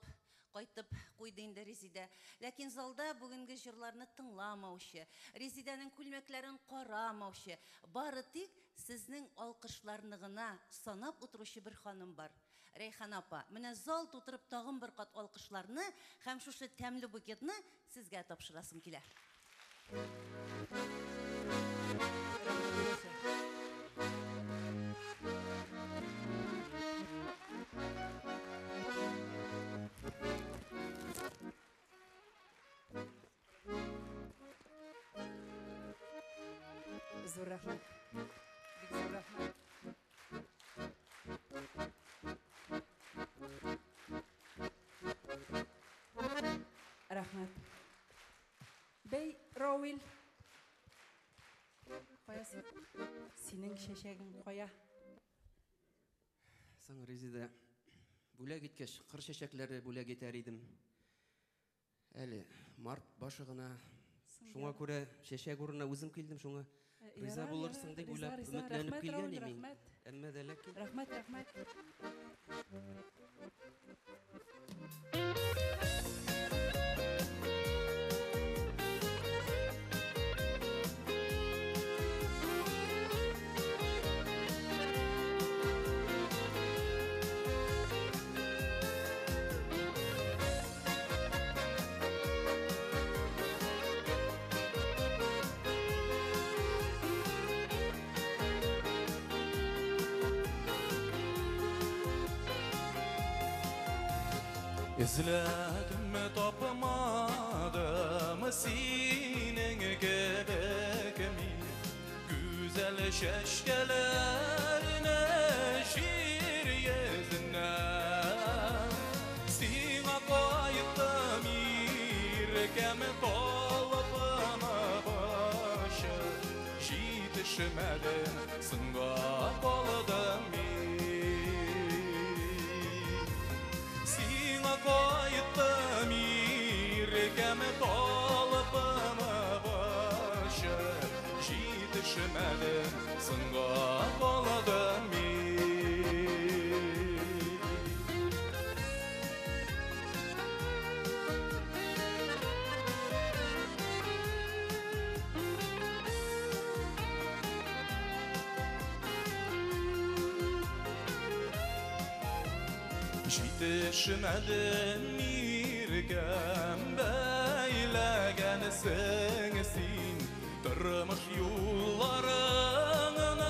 кайтып куйды инде Резида. Ләкин залда бүгенге җырларны тыңламаучы, Резиданың күлмәкләрен карамаучы, бары тик сезнең алкышларны гына санап утыручы бер ханым бар. Рәйхан апа, менә зал тутырып тагын бер кат алкышларны һәм шушы тәмле букетны сезгә тапшырасым килә. Зур рәхмәт. Бик зур рәхмәт. Рәхмәт. Бей, Рауил. Каясың? Синең чәчәгең кая? Соң Резида, бүләк иткәч, кыр чәчәкләре бүләк итәр идем. Әле март башы гына. Шуңа күрә чәчәк урынына үзем килдем, шуңа риза булырсың дип уйлап өметләнеп килгән идем. Әмма дә ләкин Рәхмәт, рәхмәт. İzledim tapmadım senin gebekimi, güzel şeşkelerine şiir yezinden. Sina kayıttım irkem talpana başı, yetişmedim sınga kaldım. Kayıttım irkem talpana başı, yetişmedim sınga kaldım. Yetişmedim irkem beylegen sensin, tırmış yollarına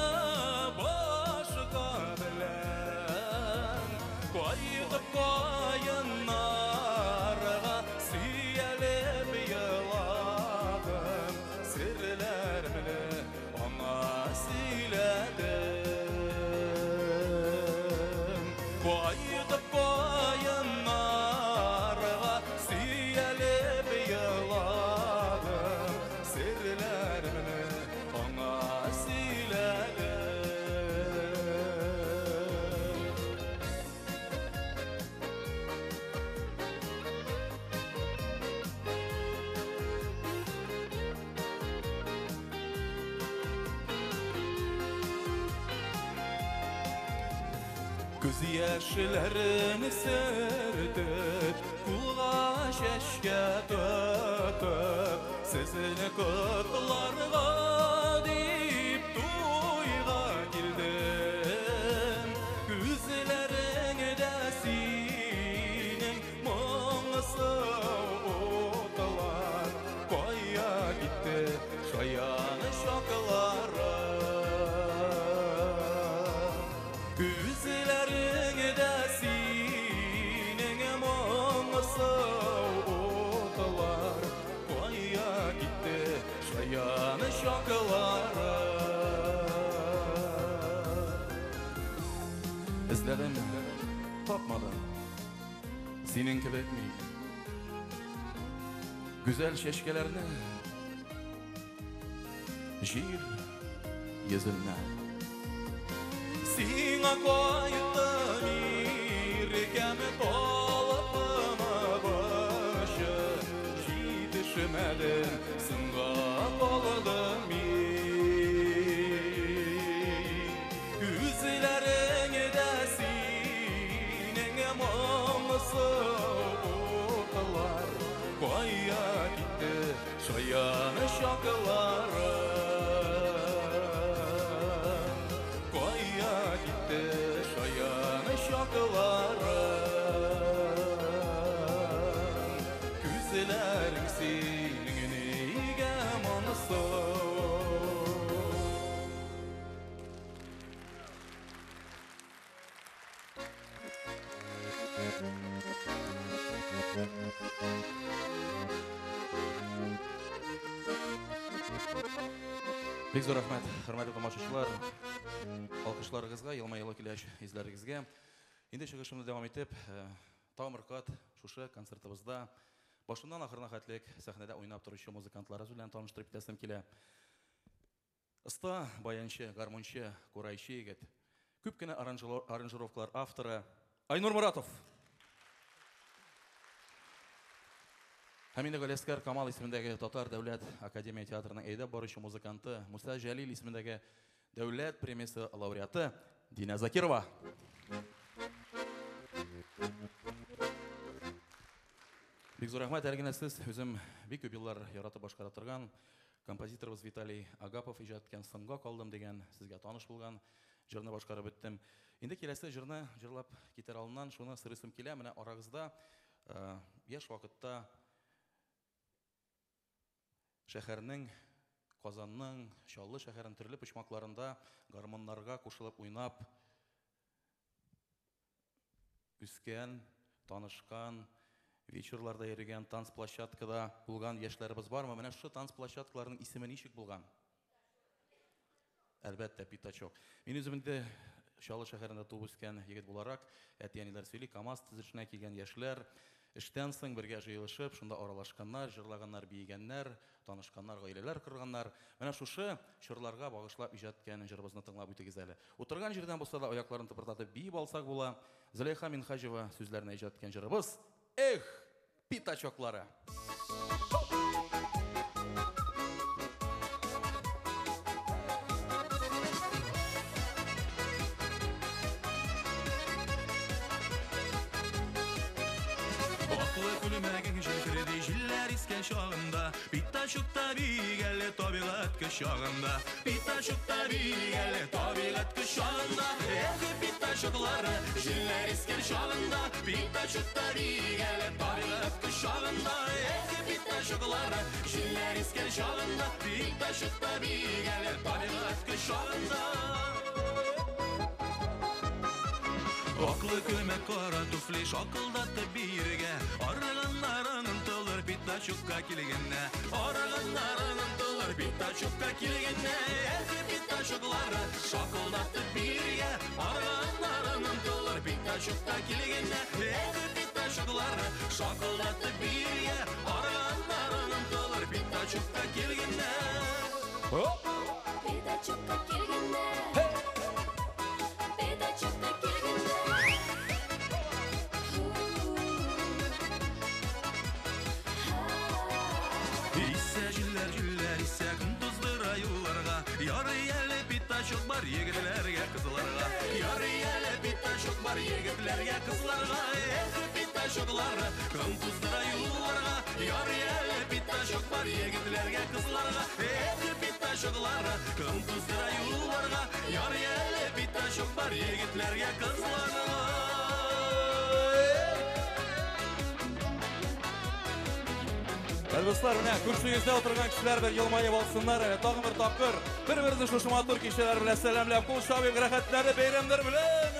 başka bilen. Koyup koyunlara siyelip yıladım, sirlerimle ona siledim. Koyup koyunlara Göz yaşlarını sertip Kulğa şeşke tötüp Sizini kutlarga deyip Duyga girdim Gözlerinde senin Muңысы otlar Koya gitti Şayanı şokları Gözlerinde senin Muңысы otlar Koya gitti Şayanı şokları İzledim, tapmadım Senin gibi etmeyim Güzel şeşkelerini Jir yüzüne Sina koydum irkemi Tolupma başı Jitişmedim Sınga koldum Yüzlerinde senin Muңысы otlar Koya gitti Şayanı şokları Koya gitti Şayanı şokları Güzelerin senin ege Muңысы Бик зур рахмет, хөрмәтле тамашачылар. Алкышларыгызга, елмайлы киләч изләрегезгә. Инде чыгышымны дәвам итеп, тагын бер кат шушы концертыбызда башыннан ахырына хәтлек сәхнәдә уйнап торучы музыкантларыбыз белән таныштырып китәсем килә. Оста, баянчы, гармончы, курайчы егет. Күп кенә аранжировкалар авторы Айнур Муратов. Һәм инде Галескар Камал исемендәге Татар дәүләт академия театрының әйдәп баручы музыканты, Муса Җәлил исемендәге дәүләт премиясе лауреаты Дина Закирова. Бик зур рәхмәт, әлегә сез үзем бик күп еллар яратып башкара торган композиторыбыз Виталий Агапов иҗат иткән Сынга калдым дигән сезгә таныш булган җырны башкарып беттем. Инде киләсе җырны җырлап китәр алдыннан шуны сырысым килә, менә арагызда яшь вакытта шәһәрнең, Казанның, Чаллы шәһәрен төрле почмакларында гармоннарга кушылып уйнап үскән, танышкан, вечерларда йөргән, танцплощадкада булган яшьләребез бармы? Менә шу танцплощадкаларның исеме ничек булган? Әлбәттә, Пятачок. Мин үзем инде Чаллы шәһәрендә туып үскән егет буларак, әти-әниләр сөйли, КамАЗ төзешенә килгән яшьләр эштән соң бергә җыелышып, шунда аралашканнар, җырлаганнар, биегәннәр, танышканнар, гаиләләр корганнар. Менә шушы чырларга багышлап иҗат иткән җырыбызны тыңлап үтегез әле. Утырган җирдән булса да аякларын тыпырдатып биеп алсак була. Зөләйха Минхаҗева сүзләренә иҗат иткән җырыбыз Эх, Пятачоклары. Şağında Pitaçukta bigəli tabiqat kışağında Pitaçukta bigəli tabiqat kışağında Ege pitaçukları jiller isker şağında Pitaçukta bigəli tabiqat kışağında Ege pitaçukları jiller isker şağında Pitaçukta bigəli tabiqat kışağında Aklı kömek kara tufli şakıldatıp birge Arıganlarının tılır Pitaçukka kilgenne Arıganlarının tılır Pitaçukka kilgenne Ege pitaçukları şakıldatıp birge Arıganlarının tılır Pitaçukka kilgenne Ege pitaçukları şakıldatıp birge Arıganlarının tılır Pitaçukka kilgenne Pitaçukka kilgenne Pitaçukka kilgenne Yarı yeli Pitaçuk var yigitlerge kızlarga Yarı yeli Pitaçuk бар егетлерге кызларга питачоклар кым туздыра юлларга яр еле питачок бар егетлерге кызларга питачоклар кым туздыра юлларга яр еле питачок бар егетлерге кызларга Достар, менә күршегездә утырган кешеләр бер елмаеп алсыннар. Тагын бер тапкыр бер-берне шушы матур кешеләр белән сәламләп, кул шабып, рәхәтләнеп бәйрәмнәр белән.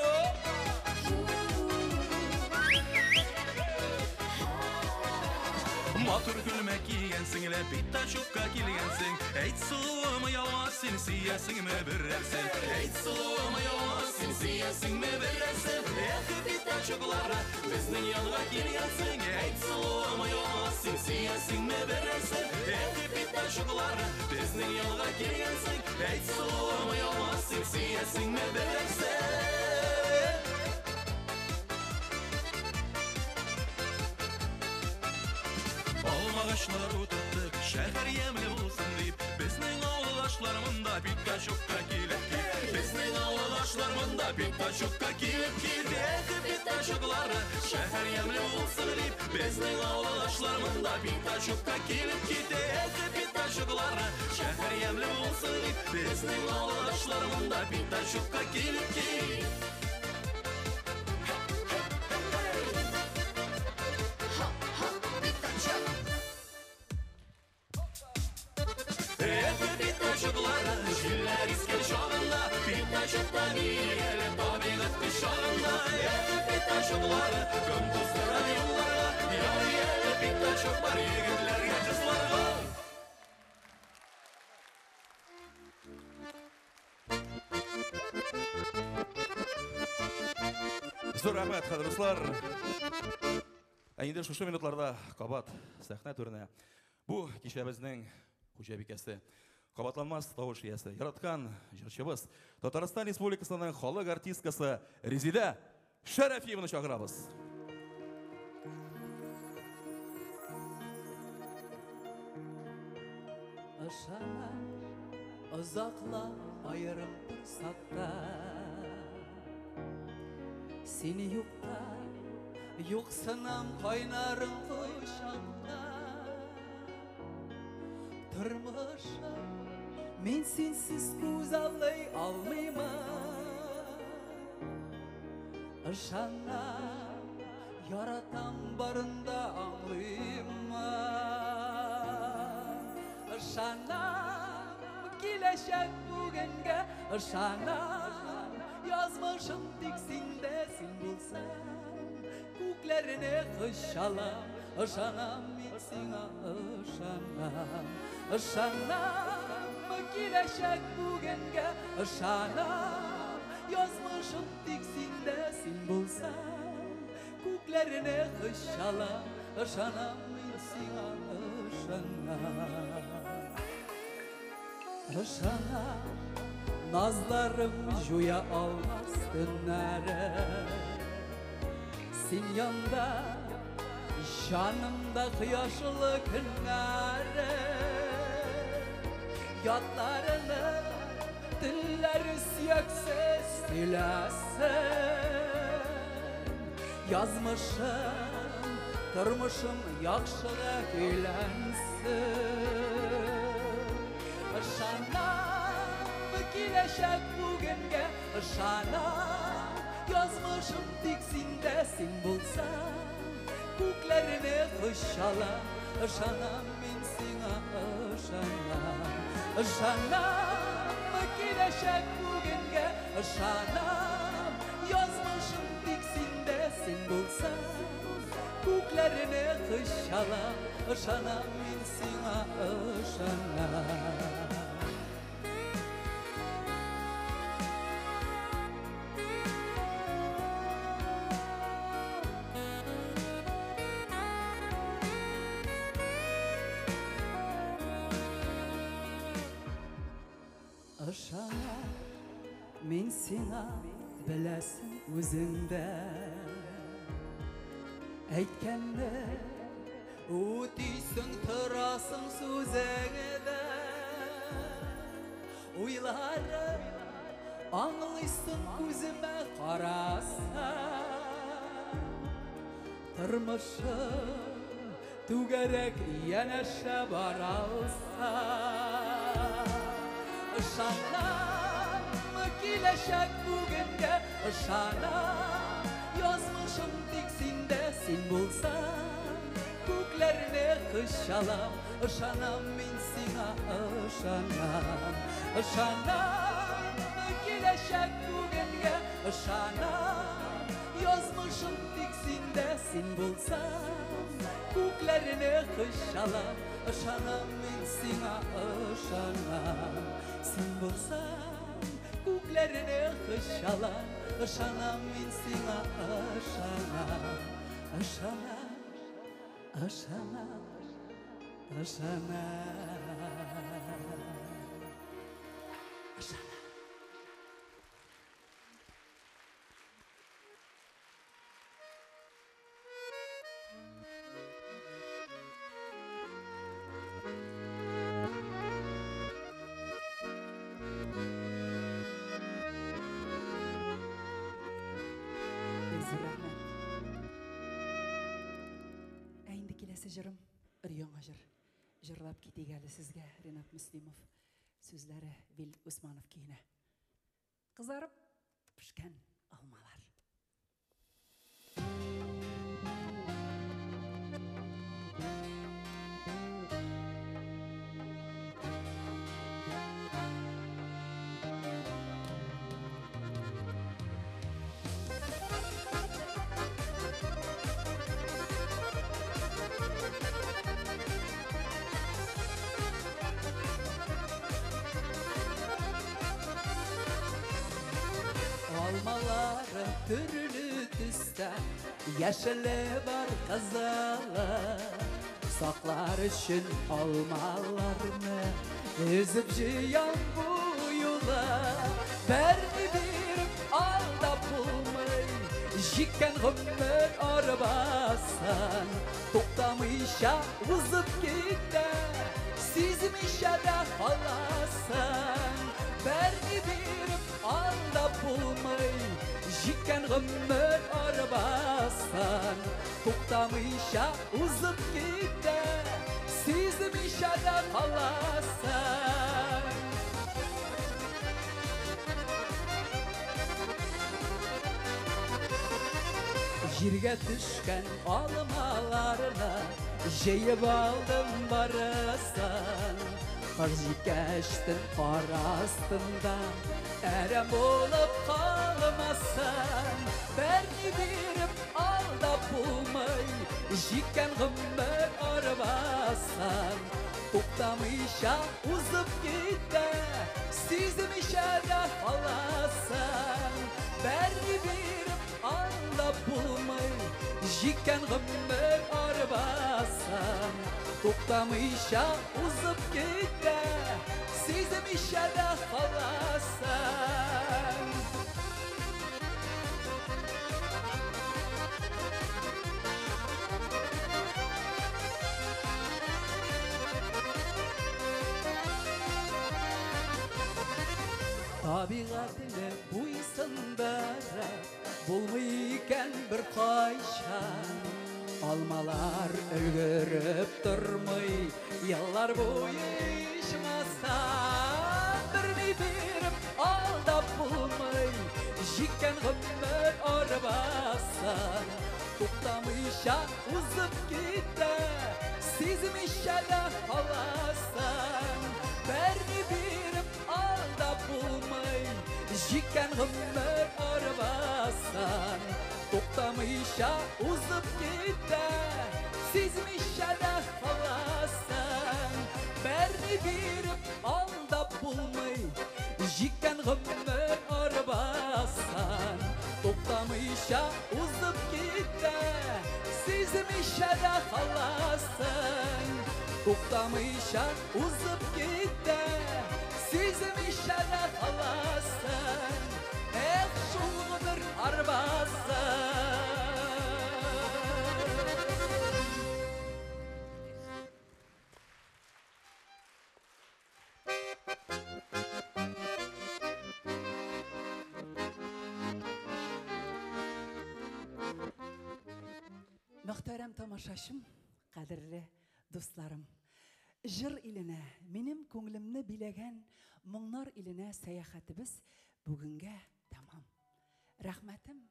Матур гөлмә кигәнсең, питачокка килгәнсең. Әйт сылуым ялгыз син сиясеңме берәрсен. Әйт сылуым ялгыз син сиясеңме берәрсен. Питачоклар безнең янга килгәнсең. Әйт сылуым ялгыз син сиясеңме берәрсен. Питачоклар безнең янга килгәнсең. Әйт сылуым ялгыз син сиясеңме берәрсен. Алмагачлар утыртып, шәһәр ямлы булсын дип, безнең авылдашлар монда питачокка килеп кил. Безнең авылдашлар монда питачокка килеп кил. Питачоклар шәһәр ямлы булсын дип, безнең авылдашлар монда питачокка килеп кил. Питачоклар шәһәр ямлы булсын дип, безнең авылдашлар монда питачокка килеп кил. Питачоклар җилләр искән чагында, питачокта биргәле табигать кышагында. Питачоклар кем туздыра юлларга, яр-еле питачок бар егетләргә кызларга. Зур рәхмәт, хәзерләр. Инде шушы минутларда кабат сәхнә түренә бу кичәбезнең хуҗабикәсе, кабатланмас тавыш иясе, яраткан җырчыбыз, Татарстан Республикасының халык артисткасы Резида Шәрәфиеваны чакырабыз. Ышана озакла айырым турсакта, син юкта, юксынам кайнарым кочакта. Тормышым мен сенсіз күз алай алмаймын. Ышанам, яратам барында аңлаймын. Ышанам, киләчәк бүгенге. Ышанам, язмышым тик синдә, син булсаң күкләрне кышалам. Ышанам, мен сиңа ышанам. Ышанам, киләчәк бүгенге. Ышанам, язмышым тик синдә, син булсаң күкләрне кышалам. Ышанам, мен сиңа ышанам. Ышанам, назларым жуя алмас төннәре. Син янда жанымда кыяшлы көннәре. Ятларыны телләре сөяксез сөйләсен. Язмышым, тормышым яхшыга көйләнсен. Ышанам, киләчәк бүгенге. Ышанам, язмышым тик синдә, син булсаң күкләрне кышалам. Ышанам, мен сиңа ышанам. Ышанам, киләчәк бүгенге. Ышанам, язмышым тик синдә, син булсаң күкләрне кышалам. Ышанам, мен сиңа ышанам. Ышанам, мен сиңа беләсең үзеңдә. Әйткәнне үтисең, торасың сүзеңдә. Уйларым аңлый Аңлайсың көзіме қараса Тұрмышы түгәрәк янәшә баралса Ышанам киләчәк бүгенгә Ышанам язмышым тик синдә Син булсаң күкләрне кышалам Ышанам мин сиңа ышанам Ышанам киләчәк бүгенгә Ышанам язмышым тик синдә Син булсаң күкләрне кышалам Ышанам мин сиңа ышанам Син булсаң күкләрне кышалам Ышанам мин сиңа ышанам Ышанам Ышанам Ышанам Әйінді келесі жырым Риоңа жыр. Жырлап кетейік әлі сізге Ренат Мүслимов. Сөзлері Вил Усманов кейіні. Қызарып пішкен алмалар. Алмалары түрлі түсті, яшілі бар қызылы. Сақлар үшін алмаларны үзіп жиям бұйылы. Бәрні беріп алдап болмай, жеккен ғұмыр арбасын. Тоқтамайша ұзып кетті, сезімейша да қаласын. Бәрні беріп алдап болмай, жеккен ғұмыр арбасын. Тоқтамайша ұзып кетті, сезімейша да қаласын. Жерге түшкен алмаларына жейіп алдым барысын. Қыржикәштің қар астында әрем болып қалмасын. Бәріне беріп алдап болмай, жеккен ғұмыр арбасын. Тоқтамайша ұзып кетті, сезімейша да қаласын. Бәріне беріп алдап болмай, жеккен ғұмыр арбасын. Тоқтамайша ұзып кетті, сезімейша да қаласын. Табиғатыны буйсындыра, болмайкен бір қайшан. Алмалар үлгіріп тұрмай, яллар бойы ішмасан. Біріне беріп алдап болмай, жеккен ғұмыр арбасын. Тоқтамайша ұзып кетті, сезімейша да қаласын. Бәріне беріп алдап болмай, жеккен ғұмыр арбасын. Тоқтамайша ұзып кетті, сезімейша да қаласын. Бәріне беріп алдап болмай, жеккен ғұмыр арбасын. Тоқтамайша ұзып кетті, сезімейша да қаласын. Тоқтамайша ұзып кетті, сезімейша да қаласын. Шулғыдыр арбасын. Мөхтәрәм тамашачым, кадерле дусларым. Жыр иленә, минем күңелемне биләгән моңнар иленә сәяхәтебез бүгенгә тәмам. Рәхмәтем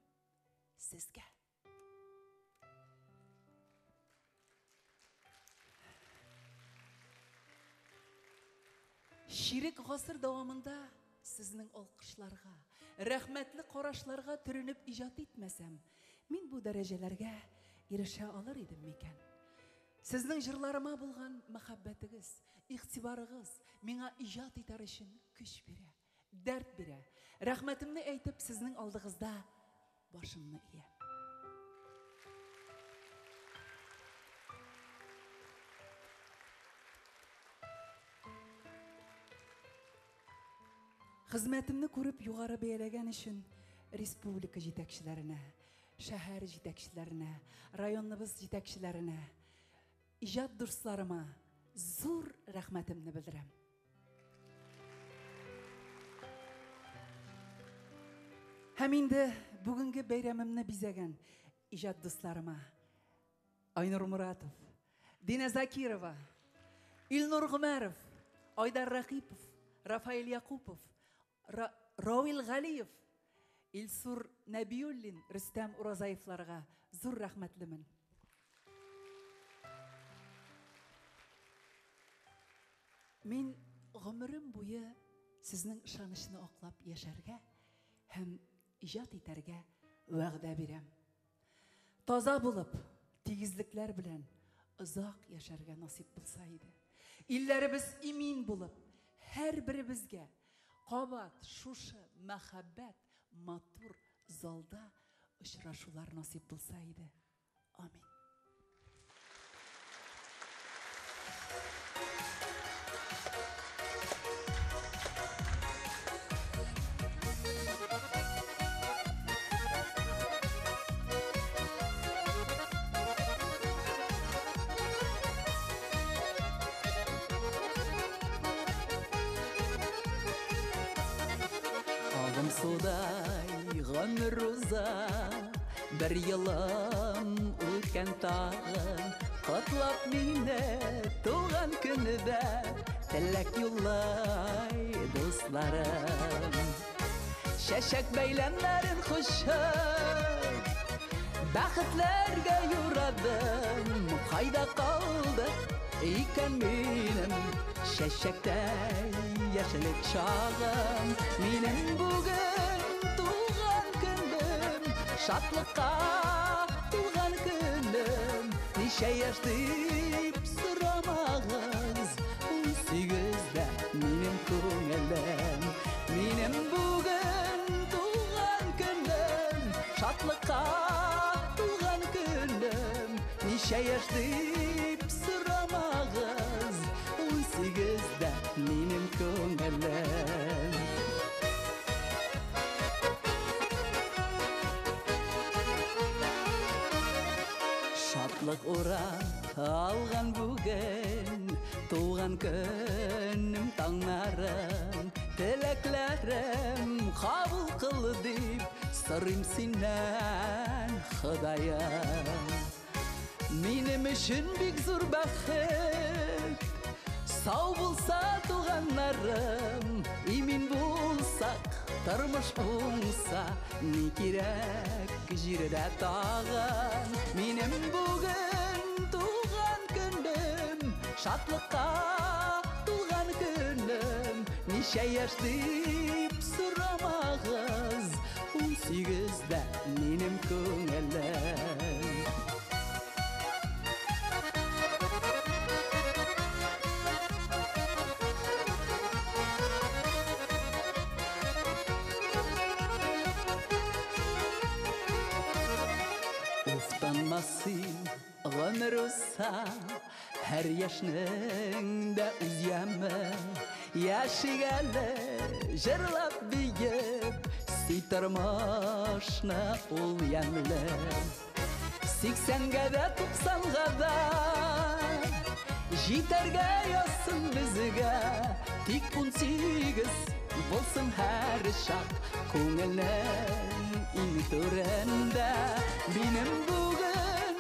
сезгә. Ширек гасыр дәвамында сезнең алкышларга, рәхмәтле карашларга төренеп иҗат итмәсәм, мин бу дәрәҗәләргә ирешә алыр идем микән? Сезнең җырларыма булган мәхәббәтегез, игътибарыгыз миңа иҗат итәр өчен көч бирә, дәрт бирә. Рәхмәтемне әйтеп сезнең алдыгызда башымны иям. Хезмәтемне күреп югары бәяләгән өчен республика җитәкчеләренә, шәһәр җитәкчеләренә, районыбыз җитәкчеләренә, иҗат дусларыма зур рәхмәтемне белдерәм. Һәм инде бүгенге бәйрәмемне бизәгән иҗат дусларыма Айнур Муратов, Дина Закирова, Илнур Гомәров, Айдар Рақипов, Рафаил Якупов, Рауил Галиев, Илсур Нәбиуллин, Рөстәм Уразаевларга зур рәхмәтлемен. Мин гомерем буе сезнең ышанычны аклап яшәргә һәм иҗат итәргә вәгъдә бирәм. Таза булып, тигезлекләр белән озак яшәргә насип булса иде. Илләребез имин булып, һәр беребезгә кабат шушы мәхәббәт матур залда очрашулар насип булса иде. Амин. Судай гомер уза, бер елым үткән тагын, котлап мине туган көнедә, теләк юллай дусларым. Чәчәк бәйләмнәрен хушып, бәхетләргә юрадым, кайда калды икән минем чәчәктәй яшелек чагым. Минем бүген туган көнем, шатлыкка туган көнем. Ничә яшь дип сорамагыз, 18дә минем күңелем. Минем бүген туган көнем, шатлыкка туган көнем. Ничә яшь дип сорамагыз, 18дә минем күңелем. Шатлык ура алган бүген, туган көнем таңнарым, теләкләрем кабул кыл дип сорыйм синнән, Ходаем. Минем өчен бик зур бәхет, сау булса туганнарым, имин булсак, тормыш уңса, ни кирәк җирдә тагын. Минем бүген туган көнем, шатлыкка туган көнем. Ничә яшь дип сорамагыз, 18дә минем күңелем. Uфтанмасын гомер узса, һәр яшьнең дә үз яме. Яшигәле җырлап биеп, сый тормышны ул ямле. 80гә дә 90га да җитәргә язсын безгә, тик 18 булсын һәр чак күңелнең иң түрендә. Минем бүген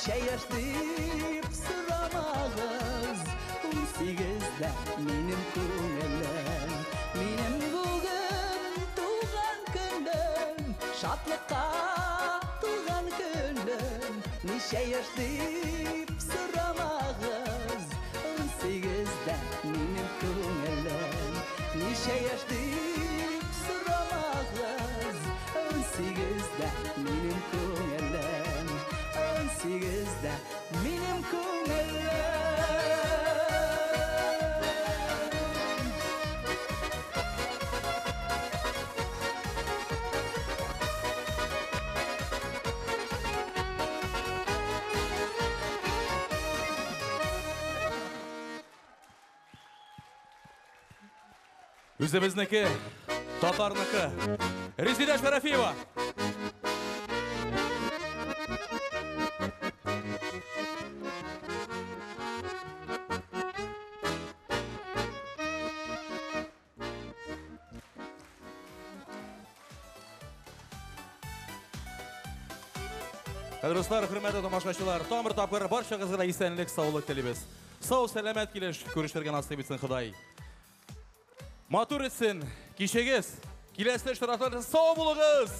Неше яш дип сорамагыз, 18'de минем күңелем. Минем бүген туган көнем, шатлыкка туган көнем. Неше яш дип сорамагыз, 18'de минем күңелем. Неше яш дип сорамагыз, 18'de минем күңелем. 18'de минем күңелем. Үзебезнеке, татарныкы, Резида Шарафиева. Кадрлы достар, хөрмәтле тамашачылар, тамыр тапкыр барчагызга да исәнлек, саулык телибез. Сау, сәламәт килеш, күрештерге насыйп итсен Ходай. Матур етсін, кешегіз, келесі штрафтарда сау болыңыз!